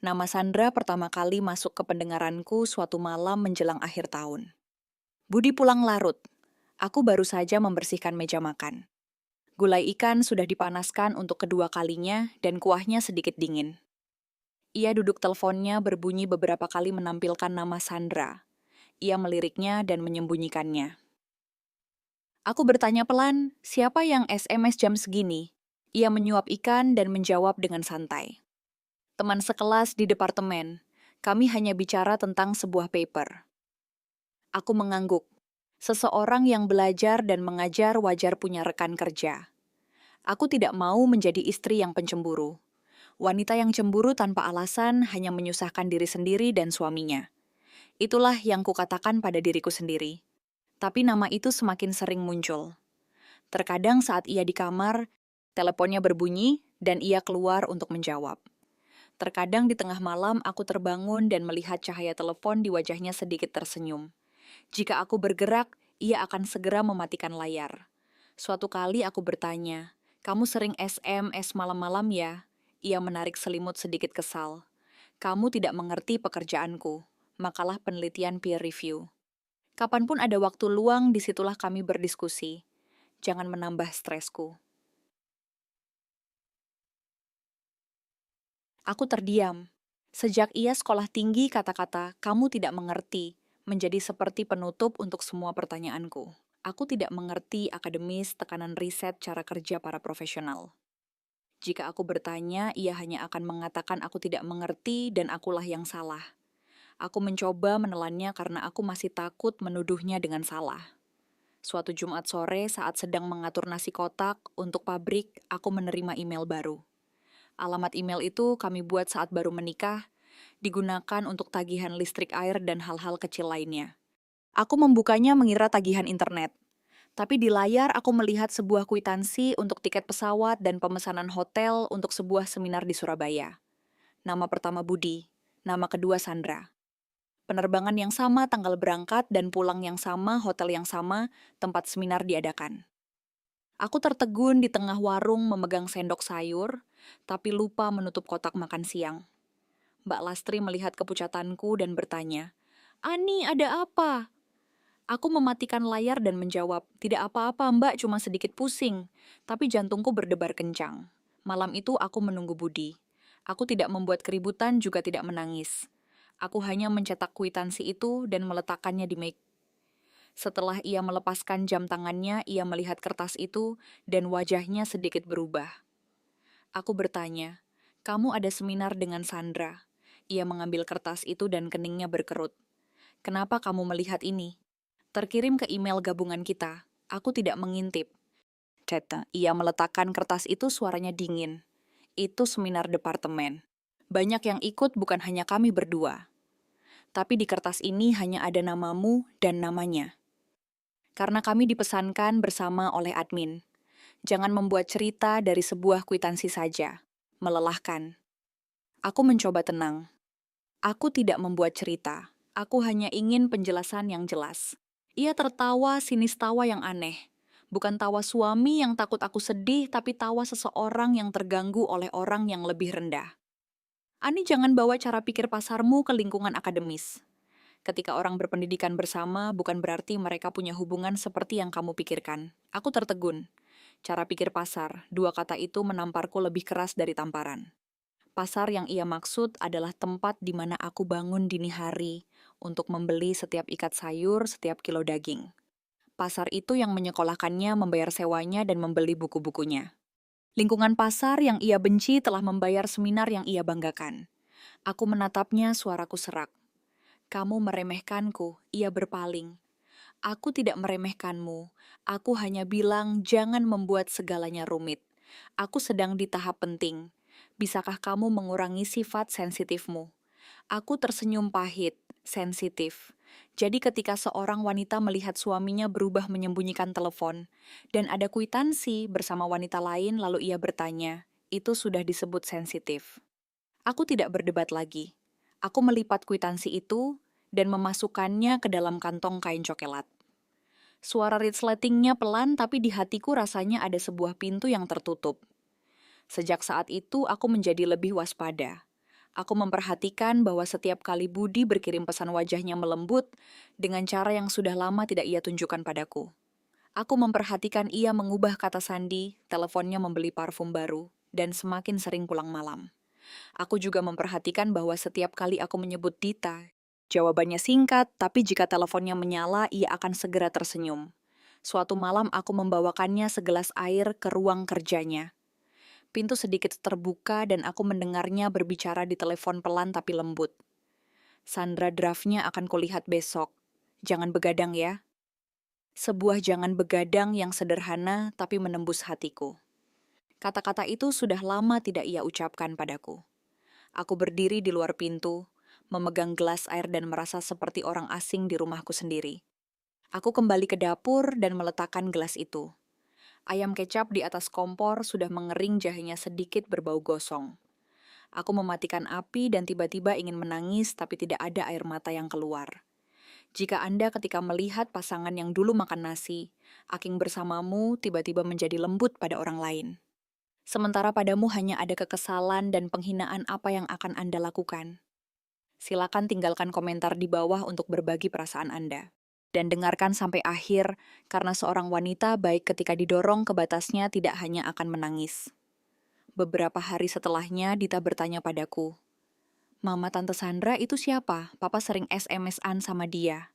Nama Sandra pertama kali masuk ke pendengaranku suatu malam menjelang akhir tahun. Budi pulang larut. Aku baru saja membersihkan meja makan. Gulai ikan sudah dipanaskan untuk kedua kalinya dan kuahnya sedikit dingin. Ia duduk teleponnya berbunyi beberapa kali menampilkan nama Sandra. Ia meliriknya dan menyembunyikannya. Aku bertanya pelan, siapa yang SMS jam segini? Ia menyuap ikan dan menjawab dengan santai. Teman sekelas di departemen. Kami hanya bicara tentang sebuah paper. Aku mengangguk. Seseorang yang belajar dan mengajar wajar punya rekan kerja. Aku tidak mau menjadi istri yang pencemburu. Wanita yang cemburu tanpa alasan hanya menyusahkan diri sendiri dan suaminya. Itulah yang kukatakan pada diriku sendiri. Tapi nama itu semakin sering muncul. Terkadang saat ia di kamar, teleponnya berbunyi dan ia keluar untuk menjawab. Terkadang di tengah malam aku terbangun dan melihat cahaya telepon di wajahnya sedikit tersenyum. Jika aku bergerak, ia akan segera mematikan layar. Suatu kali aku bertanya, "Kamu sering SMS malam-malam ya?" Ia menarik selimut sedikit kesal. "Kamu tidak mengerti pekerjaanku." Makalah penelitian peer review. Kapanpun ada waktu luang, disitulah kami berdiskusi. Jangan menambah stresku. Aku terdiam. Sejak ia sekolah tinggi, kata-kata "kamu tidak mengerti" menjadi seperti penutup untuk semua pertanyaanku. Aku tidak mengerti akademis, tekanan riset, cara kerja para profesional. Jika aku bertanya, ia hanya akan mengatakan aku tidak mengerti dan akulah yang salah. Aku mencoba menelannya karena aku masih takut menuduhnya dengan salah. Suatu Jumat sore saat sedang mengatur nasi kotak untuk pabrik, aku menerima email baru. Alamat email itu kami buat saat baru menikah, digunakan untuk tagihan listrik, air, dan hal-hal kecil lainnya. Aku membukanya mengira tagihan internet. Tapi di layar aku melihat sebuah kwitansi untuk tiket pesawat dan pemesanan hotel untuk sebuah seminar di Surabaya. Nama pertama Budi, nama kedua Sandra. Penerbangan yang sama, tanggal berangkat, dan pulang yang sama, hotel yang sama, tempat seminar diadakan. Aku tertegun di tengah warung memegang sendok sayur, tapi lupa menutup kotak makan siang. Mbak Lastri melihat kepucatanku dan bertanya, "Ani, ada apa?" Aku mematikan layar dan menjawab, "Tidak apa-apa mbak, cuma sedikit pusing." Tapi jantungku berdebar kencang. Malam itu aku menunggu Budi. Aku tidak membuat keributan, juga tidak menangis. Aku hanya mencetak kwitansi itu dan meletakkannya di meja. Setelah ia melepaskan jam tangannya, ia melihat kertas itu dan wajahnya sedikit berubah. Aku bertanya, "Kamu ada seminar dengan Sandra?" Ia mengambil kertas itu dan keningnya berkerut. "Kenapa kamu melihat ini?" "Terkirim ke email gabungan kita. Aku tidak mengintip." Tete. Ia meletakkan kertas itu, suaranya dingin. Itu seminar departemen. Banyak yang ikut, bukan hanya kami berdua. Tapi di kertas ini hanya ada namamu dan namanya. Karena kami dipesankan bersama oleh admin. Jangan membuat cerita dari sebuah kwitansi saja. Melelahkan. Aku mencoba tenang. Aku tidak membuat cerita. Aku hanya ingin penjelasan yang jelas. Ia tertawa sinis, tawa yang aneh. Bukan tawa suami yang takut aku sedih, tapi tawa seseorang yang terganggu oleh orang yang lebih rendah. Ani, jangan bawa cara pikir pasarmu ke lingkungan akademis. Ketika orang berpendidikan bersama, bukan berarti mereka punya hubungan seperti yang kamu pikirkan. Aku tertegun. Cara pikir pasar, dua kata itu menamparku lebih keras dari tamparan. Pasar yang ia maksud adalah tempat di mana aku bangun dini hari untuk membeli setiap ikat sayur, setiap kilo daging. Pasar itu yang menyekolahkannya, membayar sewanya, dan membeli buku-bukunya. Lingkungan pasar yang ia benci telah membayar seminar yang ia banggakan. Aku menatapnya, suaraku serak. Kamu meremehkanku, ia berpaling. Aku tidak meremehkanmu. Aku hanya bilang jangan membuat segalanya rumit. Aku sedang di tahap penting. Bisakah kamu mengurangi sifat sensitifmu? Aku tersenyum pahit, sensitif. Jadi ketika seorang wanita melihat suaminya berubah menyembunyikan telepon, dan ada kwitansi bersama wanita lain lalu ia bertanya, itu sudah disebut sensitif. Aku tidak berdebat lagi. Aku melipat kwitansi itu dan memasukkannya ke dalam kantong kain cokelat. Suara resletingnya pelan, tapi di hatiku rasanya ada sebuah pintu yang tertutup. Sejak saat itu aku menjadi lebih waspada. Aku memperhatikan bahwa setiap kali Budi berkirim pesan wajahnya melembut dengan cara yang sudah lama tidak ia tunjukkan padaku. Aku memperhatikan ia mengubah kata sandi, teleponnya membeli parfum baru, dan semakin sering pulang malam. Aku juga memperhatikan bahwa setiap kali aku menyebut Dita, jawabannya singkat, tapi jika teleponnya menyala, ia akan segera tersenyum. Suatu malam aku membawakannya segelas air ke ruang kerjanya. Pintu sedikit terbuka dan aku mendengarnya berbicara di telepon pelan tapi lembut. Sandra, draftnya akan kulihat besok. Jangan begadang ya. Sebuah jangan begadang yang sederhana tapi menembus hatiku. Kata-kata itu sudah lama tidak ia ucapkan padaku. Aku berdiri di luar pintu, memegang gelas air dan merasa seperti orang asing di rumahku sendiri. Aku kembali ke dapur dan meletakkan gelas itu. Ayam kecap di atas kompor sudah mengering, jahenya sedikit berbau gosong. Aku mematikan api dan tiba-tiba ingin menangis, tapi tidak ada air mata yang keluar. Jika Anda ketika melihat pasangan yang dulu makan nasi, aking bersamamu tiba-tiba menjadi lembut pada orang lain. Sementara padamu hanya ada kekesalan dan penghinaan, apa yang akan Anda lakukan? Silakan tinggalkan komentar di bawah untuk berbagi perasaan Anda. Dan dengarkan sampai akhir, karena seorang wanita baik ketika didorong ke batasnya tidak hanya akan menangis. Beberapa hari setelahnya, Dita bertanya padaku, "Mama Tante Sandra itu siapa? Papa sering SMS-an sama dia."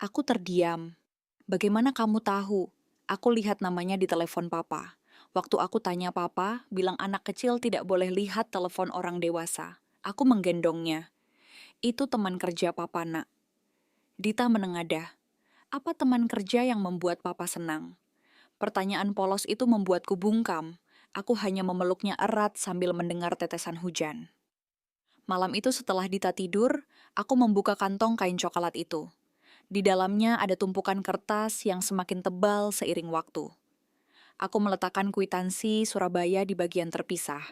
Aku terdiam. "Bagaimana kamu tahu?" "Aku lihat namanya di telepon Papa. Waktu aku tanya Papa, bilang anak kecil tidak boleh lihat telepon orang dewasa. Aku menggendongnya. Itu teman kerja Papa, Nak." Dita menengadah. Apa teman kerja yang membuat Papa senang? Pertanyaan polos itu membuatku bungkam. Aku hanya memeluknya erat sambil mendengar tetesan hujan. Malam itu setelah Dita tidur, aku membuka kantong kain coklat itu. Di dalamnya ada tumpukan kertas yang semakin tebal seiring waktu. Aku meletakkan kwitansi Surabaya di bagian terpisah.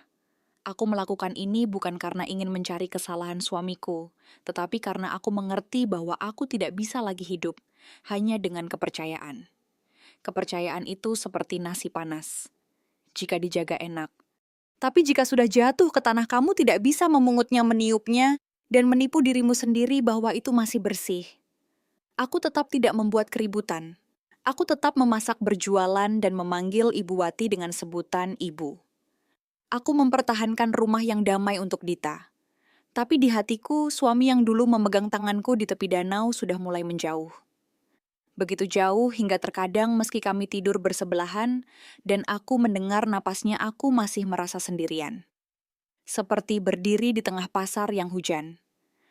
Aku melakukan ini bukan karena ingin mencari kesalahan suamiku, tetapi karena aku mengerti bahwa aku tidak bisa lagi hidup hanya dengan kepercayaan. Kepercayaan itu seperti nasi panas. Jika dijaga enak. Tapi jika sudah jatuh ke tanah, kamu tidak bisa memungutnya, meniupnya, dan menipu dirimu sendiri bahwa itu masih bersih. Aku tetap tidak membuat keributan. Aku tetap memasak, berjualan, dan memanggil Ibu Wati dengan sebutan Ibu. Aku mempertahankan rumah yang damai untuk Dita. Tapi di hatiku, suami yang dulu memegang tanganku di tepi danau sudah mulai menjauh. Begitu jauh hingga terkadang meski kami tidur bersebelahan dan aku mendengar napasnya, aku masih merasa sendirian. Seperti berdiri di tengah pasar yang hujan.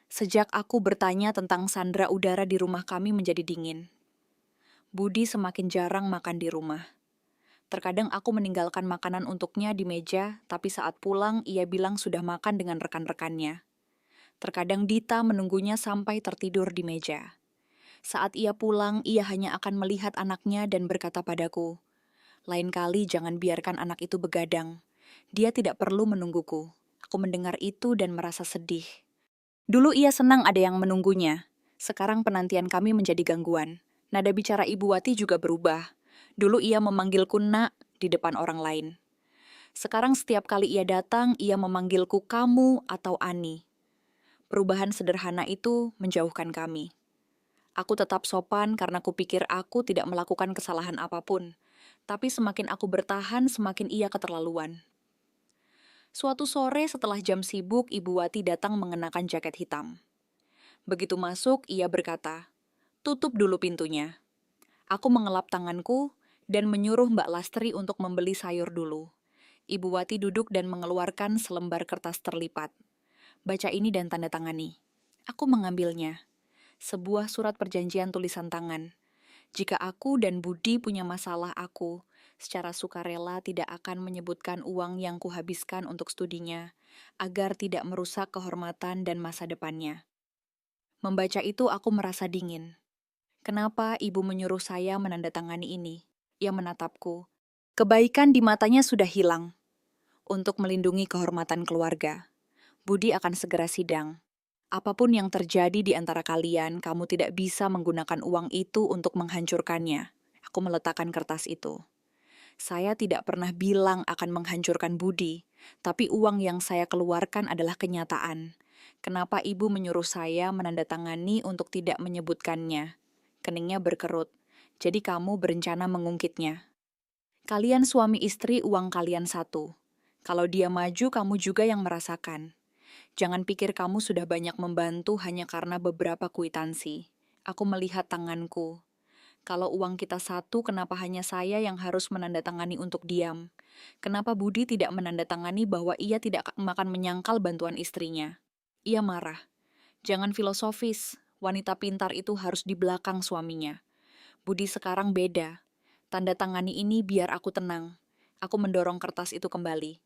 Sejak aku bertanya tentang sandera udara di rumah kami menjadi dingin. Budi semakin jarang makan di rumah. Terkadang aku meninggalkan makanan untuknya di meja, tapi saat pulang ia bilang sudah makan dengan rekan-rekannya. Terkadang Dita menunggunya sampai tertidur di meja. Saat ia pulang, ia hanya akan melihat anaknya dan berkata padaku, "Lain kali jangan biarkan anak itu begadang. Dia tidak perlu menungguku." Aku mendengar itu dan merasa sedih. Dulu ia senang ada yang menunggunya. Sekarang penantian kami menjadi gangguan. Nada bicara Ibu Wati juga berubah. Dulu ia memanggilku Nak di depan orang lain. Sekarang setiap kali ia datang, ia memanggilku kamu atau Ani. Perubahan sederhana itu menjauhkan kami. Aku tetap sopan karena kupikir aku tidak melakukan kesalahan apapun. Tapi semakin aku bertahan, semakin ia keterlaluan. Suatu sore setelah jam sibuk, Ibu Wati datang mengenakan jaket hitam. Begitu masuk, ia berkata, "Tutup dulu pintunya." Aku mengelap tanganku dan menyuruh Mbak Lastri untuk membeli sayur dulu. Ibu Wati duduk dan mengeluarkan selembar kertas terlipat. "Baca ini dan tanda tangani." Aku mengambilnya. Sebuah surat perjanjian tulisan tangan. Jika aku dan Budi punya masalah, aku secara sukarela tidak akan menyebutkan uang yang kuhabiskan untuk studinya, agar tidak merusak kehormatan dan masa depannya. Membaca itu aku merasa dingin. Kenapa ibu menyuruh saya menandatangani ini? Ia menatapku. Kebaikan di matanya sudah hilang. Untuk melindungi kehormatan keluarga, Budi akan segera sidang. Apapun yang terjadi di antara kalian, kamu tidak bisa menggunakan uang itu untuk menghancurkannya. Aku meletakkan kertas itu. Saya tidak pernah bilang akan menghancurkan Budi, tapi uang yang saya keluarkan adalah kenyataan. Kenapa ibu menyuruh saya menandatangani untuk tidak menyebutkannya? Keningnya berkerut. Jadi kamu berencana mengungkitnya. Kalian suami istri, uang kalian satu. Kalau dia maju, kamu juga yang merasakan. Jangan pikir kamu sudah banyak membantu hanya karena beberapa kwitansi. Aku melihat tanganku. Kalau uang kita satu, kenapa hanya saya yang harus menandatangani untuk diam? Kenapa Budi tidak menandatangani bahwa ia tidak akan menyangkal bantuan istrinya? Ia marah. Jangan filosofis, wanita pintar itu harus di belakang suaminya. Budi sekarang beda. Tanda tangani ini biar aku tenang. Aku mendorong kertas itu kembali.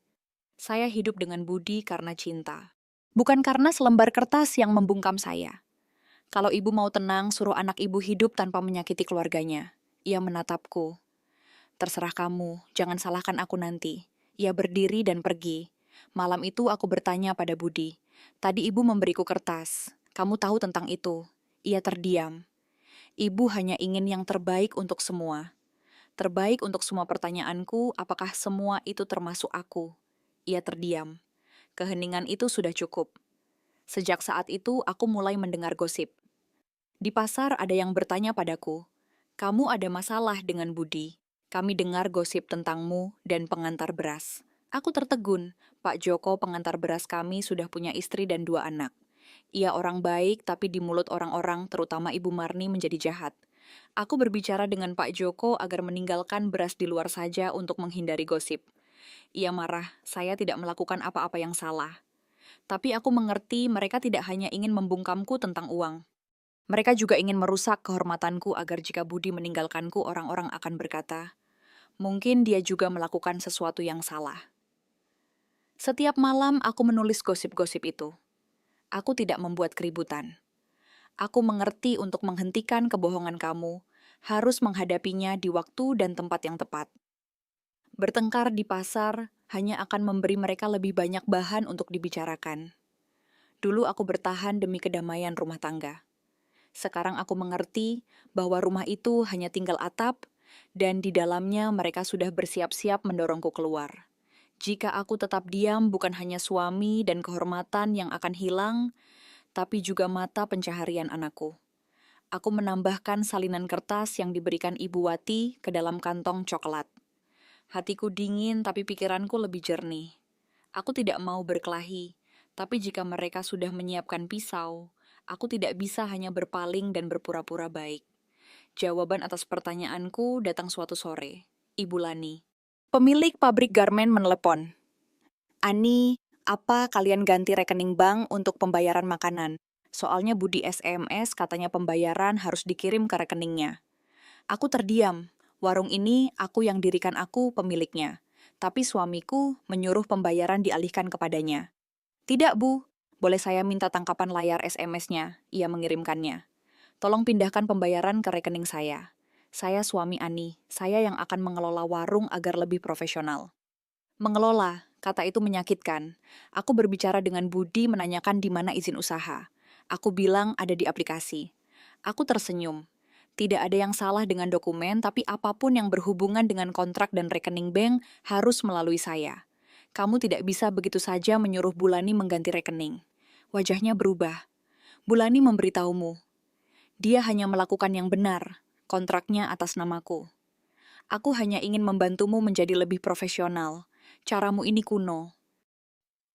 Saya hidup dengan Budi karena cinta. Bukan karena selembar kertas yang membungkam saya. Kalau ibu mau tenang, suruh anak ibu hidup tanpa menyakiti keluarganya. Ia menatapku. Terserah kamu, jangan salahkan aku nanti. Ia berdiri dan pergi. Malam itu aku bertanya pada Budi. Tadi ibu memberiku kertas. Kamu tahu tentang itu. Ia terdiam. Ibu hanya ingin yang terbaik untuk semua. Terbaik untuk semua pertanyaanku, apakah semua itu termasuk aku? Ia terdiam. Keheningan itu sudah cukup. Sejak saat itu, aku mulai mendengar gosip. Di pasar ada yang bertanya padaku, "Kamu ada masalah dengan Budi? Kami dengar gosip tentangmu dan pengantar beras." Aku tertegun. Pak Joko, pengantar beras kami, sudah punya istri dan 2 anak. Ia orang baik, tapi di mulut orang-orang, terutama Ibu Marni, menjadi jahat. Aku berbicara dengan Pak Joko agar meninggalkan beras di luar saja untuk menghindari gosip. Ia marah, saya tidak melakukan apa-apa yang salah. Tapi aku mengerti mereka tidak hanya ingin membungkamku tentang uang. Mereka juga ingin merusak kehormatanku agar jika Budi meninggalkanku, orang-orang akan berkata, mungkin dia juga melakukan sesuatu yang salah. Setiap malam aku menulis gosip-gosip itu. Aku tidak membuat keributan. Aku mengerti untuk menghentikan kebohongan kamu, harus menghadapinya di waktu dan tempat yang tepat. Bertengkar di pasar hanya akan memberi mereka lebih banyak bahan untuk dibicarakan. Dulu aku bertahan demi kedamaian rumah tangga. Sekarang aku mengerti bahwa rumah itu hanya tinggal atap, dan di dalamnya mereka sudah bersiap-siap mendorongku keluar. Jika aku tetap diam, bukan hanya suami dan kehormatan yang akan hilang, tapi juga mata pencaharian anakku. Aku menambahkan salinan kertas yang diberikan Ibu Wati ke dalam kantong coklat. Hatiku dingin, tapi pikiranku lebih jernih. Aku tidak mau berkelahi, tapi jika mereka sudah menyiapkan pisau, aku tidak bisa hanya berpaling dan berpura-pura baik. Jawaban atas pertanyaanku datang suatu sore. Ibu Lani, pemilik pabrik garmen, menelepon. Ani, apa kalian ganti rekening bank untuk pembayaran makanan? Soalnya Budi SMS katanya pembayaran harus dikirim ke rekeningnya. Aku terdiam. Warung ini aku yang dirikan, aku pemiliknya. Tapi suamiku menyuruh pembayaran dialihkan kepadanya. Tidak, Bu. Boleh saya minta tangkapan layar SMS-nya? Ia mengirimkannya. Tolong pindahkan pembayaran ke rekening saya. Saya suami Ani. Saya yang akan mengelola warung agar lebih profesional. Mengelola, kata itu menyakitkan. Aku berbicara dengan Budi menanyakan di mana izin usaha. Aku bilang ada di aplikasi. Aku tersenyum. Tidak ada yang salah dengan dokumen, tapi apapun yang berhubungan dengan kontrak dan rekening bank harus melalui saya. Kamu tidak bisa begitu saja menyuruh Bulani mengganti rekening. Wajahnya berubah. Bulani memberitahumu. Dia hanya melakukan yang benar. Kontraknya atas namaku. Aku hanya ingin membantumu menjadi lebih profesional. Caramu ini kuno.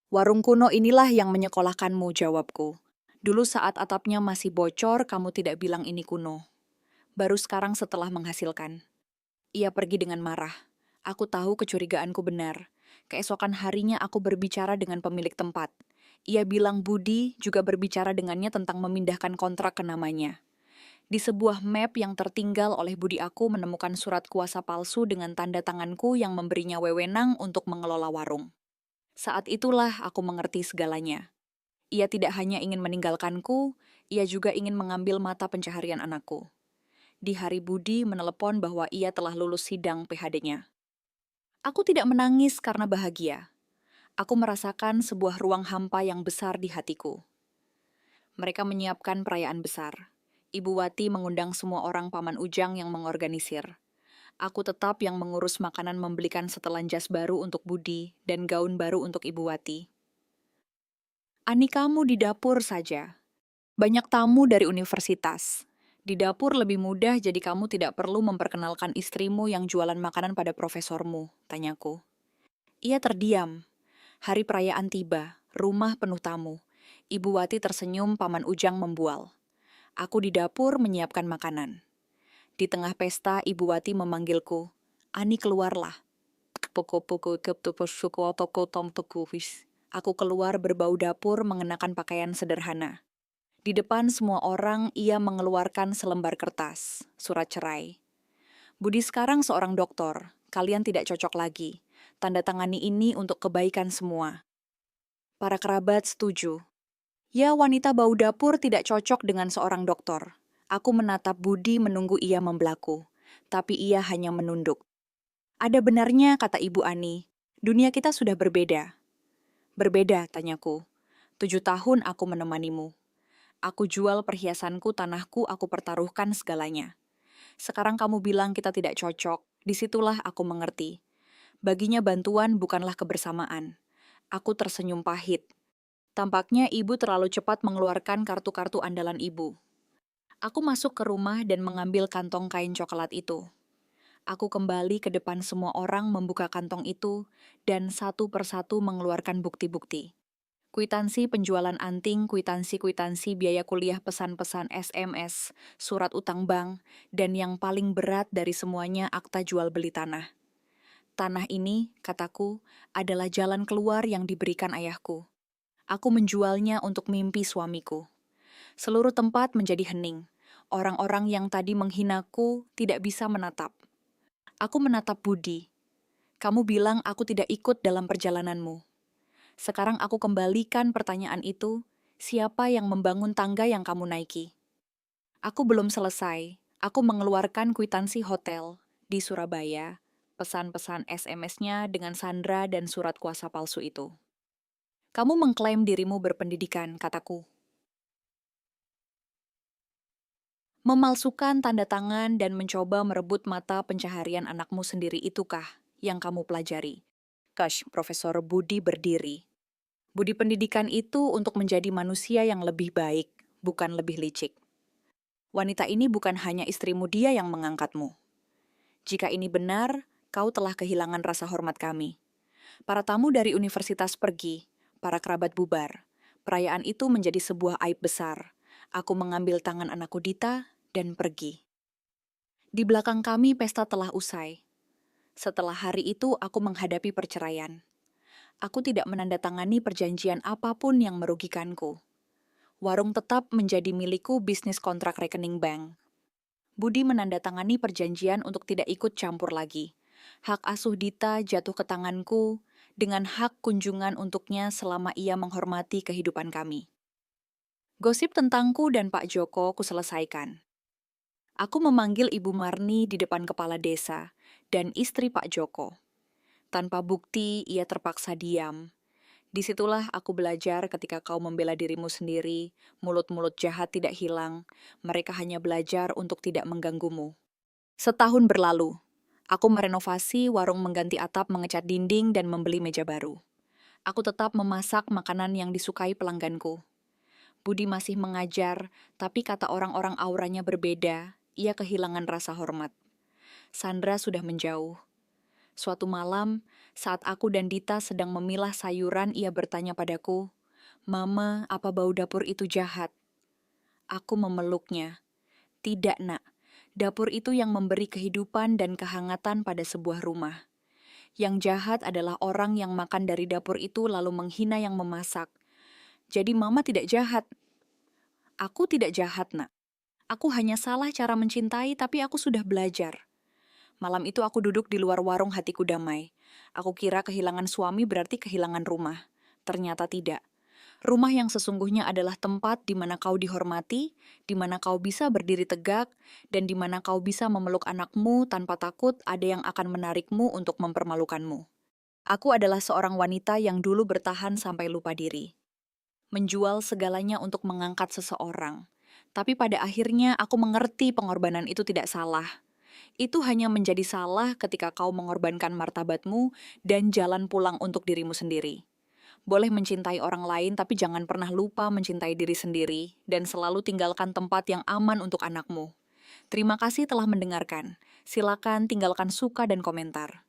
Warung kuno inilah yang menyekolahkanmu, jawabku. Dulu saat atapnya masih bocor, kamu tidak bilang ini kuno. Baru sekarang setelah menghasilkan. Ia pergi dengan marah. Aku tahu kecurigaanku benar. Keesokan harinya aku berbicara dengan pemilik tempat. Ia bilang Budi juga berbicara dengannya tentang memindahkan kontrak ke namanya. Di sebuah map yang tertinggal oleh Budi, aku menemukan surat kuasa palsu dengan tanda tanganku yang memberinya wewenang untuk mengelola warung. Saat itulah aku mengerti segalanya. Ia tidak hanya ingin meninggalkanku, ia juga ingin mengambil mata pencaharian anakku. Di hari Budi menelepon bahwa ia telah lulus sidang PhD-nya. Aku tidak menangis karena bahagia. Aku merasakan sebuah ruang hampa yang besar di hatiku. Mereka menyiapkan perayaan besar. Ibu Wati mengundang semua orang Paman Ujang yang mengorganisir. Aku tetap yang mengurus makanan, membelikan setelan jas baru untuk Budi dan gaun baru untuk Ibu Wati. Ani, kamu di dapur saja. Banyak tamu dari universitas. Di dapur lebih mudah, jadi kamu tidak perlu memperkenalkan istrimu yang jualan makanan pada profesormu, tanyaku. Ia terdiam. Hari perayaan tiba, rumah penuh tamu. Ibu Wati tersenyum, Paman Ujang membual. Aku di dapur menyiapkan makanan. Di tengah pesta, Ibu Wati memanggilku. Ani, keluarlah. Aku keluar berbau dapur mengenakan pakaian sederhana. Di depan semua orang, ia mengeluarkan selembar kertas, surat cerai. Budi sekarang seorang doktor, kalian tidak cocok lagi. Tanda tangani ini untuk kebaikan semua. Para kerabat setuju. Ya, wanita bau dapur tidak cocok dengan seorang doktor. Aku menatap Budi menunggu ia membelaku, tapi ia hanya menunduk. Ada benarnya, kata Ibu Ani. Dunia kita sudah berbeda. Berbeda, tanyaku. 7 tahun aku menemanimu. Aku jual perhiasanku, tanahku, aku pertaruhkan segalanya. Sekarang kamu bilang kita tidak cocok, disitulah aku mengerti. Baginya bantuan bukanlah kebersamaan. Aku tersenyum pahit. Tampaknya ibu terlalu cepat mengeluarkan kartu-kartu andalan ibu. Aku masuk ke rumah dan mengambil kantong kain coklat itu. Aku kembali ke depan semua orang, membuka kantong itu, dan satu persatu mengeluarkan bukti-bukti. Kwitansi penjualan anting, kwitansi biaya kuliah, pesan-pesan SMS, surat utang bank, dan yang paling berat dari semuanya, akta jual beli tanah. Tanah ini, kataku, adalah jalan keluar yang diberikan ayahku. Aku menjualnya untuk mimpi suamiku. Seluruh tempat menjadi hening. Orang-orang yang tadi menghinaku tidak bisa menatap. Aku menatap Budi. Kamu bilang aku tidak ikut dalam perjalananmu. Sekarang aku kembalikan pertanyaan itu, siapa yang membangun tangga yang kamu naiki? Aku belum selesai. Aku mengeluarkan kwitansi hotel di Surabaya, pesan-pesan SMS-nya dengan Sandra dan surat kuasa palsu itu. Kamu mengklaim dirimu berpendidikan, kataku. Memalsukan tanda tangan dan mencoba merebut mata pencaharian anakmu sendiri, itukah yang kamu pelajari? Kash, Profesor Budi berdiri. Budi pendidikan itu untuk menjadi manusia yang lebih baik, bukan lebih licik. Wanita ini bukan hanya istrimu, dia yang mengangkatmu. Jika ini benar, kau telah kehilangan rasa hormat kami. Para tamu dari universitas pergi, para kerabat bubar. Perayaan itu menjadi sebuah aib besar. Aku mengambil tangan anakku Dita dan pergi. Di belakang kami pesta telah usai. Setelah hari itu aku menghadapi perceraian. Aku tidak menandatangani perjanjian apapun yang merugikanku. Warung tetap menjadi milikku, bisnis kontrak rekening bank. Budi menandatangani perjanjian untuk tidak ikut campur lagi. Hak asuh Dita jatuh ke tanganku dengan hak kunjungan untuknya selama ia menghormati kehidupan kami. Gosip tentangku dan Pak Joko kuselesaikan. Aku memanggil Ibu Marni di depan kepala desa dan istri Pak Joko. Tanpa bukti, ia terpaksa diam. Disitulah aku belajar ketika kau membela dirimu sendiri, mulut-mulut jahat tidak hilang, mereka hanya belajar untuk tidak mengganggumu. Setahun berlalu, aku merenovasi warung, mengganti atap, mengecat dinding, dan membeli meja baru. Aku tetap memasak makanan yang disukai pelangganku. Budi masih mengajar, tapi kata orang-orang auranya berbeda, ia kehilangan rasa hormat. Sandra sudah menjauh. Suatu malam, saat aku dan Dita sedang memilah sayuran, ia bertanya padaku, "Mama, apa bau dapur itu jahat?" Aku memeluknya. "Tidak, Nak. Dapur itu yang memberi kehidupan dan kehangatan pada sebuah rumah. Yang jahat adalah orang yang makan dari dapur itu lalu menghina yang memasak. Jadi Mama tidak jahat." "Aku tidak jahat, Nak. Aku hanya salah cara mencintai, tapi aku sudah belajar." Malam itu aku duduk di luar warung, hatiku damai. Aku kira kehilangan suami berarti kehilangan rumah. Ternyata tidak. Rumah yang sesungguhnya adalah tempat di mana kau dihormati, di mana kau bisa berdiri tegak, dan di mana kau bisa memeluk anakmu tanpa takut ada yang akan menarikmu untuk mempermalukanmu. Aku adalah seorang wanita yang dulu bertahan sampai lupa diri. Menjual segalanya untuk mengangkat seseorang. Tapi pada akhirnya aku mengerti pengorbanan itu tidak salah. Itu hanya menjadi salah ketika kau mengorbankan martabatmu dan jalan pulang untuk dirimu sendiri. Boleh mencintai orang lain, tapi jangan pernah lupa mencintai diri sendiri dan selalu tinggalkan tempat yang aman untuk anakmu. Terima kasih telah mendengarkan. Silakan tinggalkan suka dan komentar.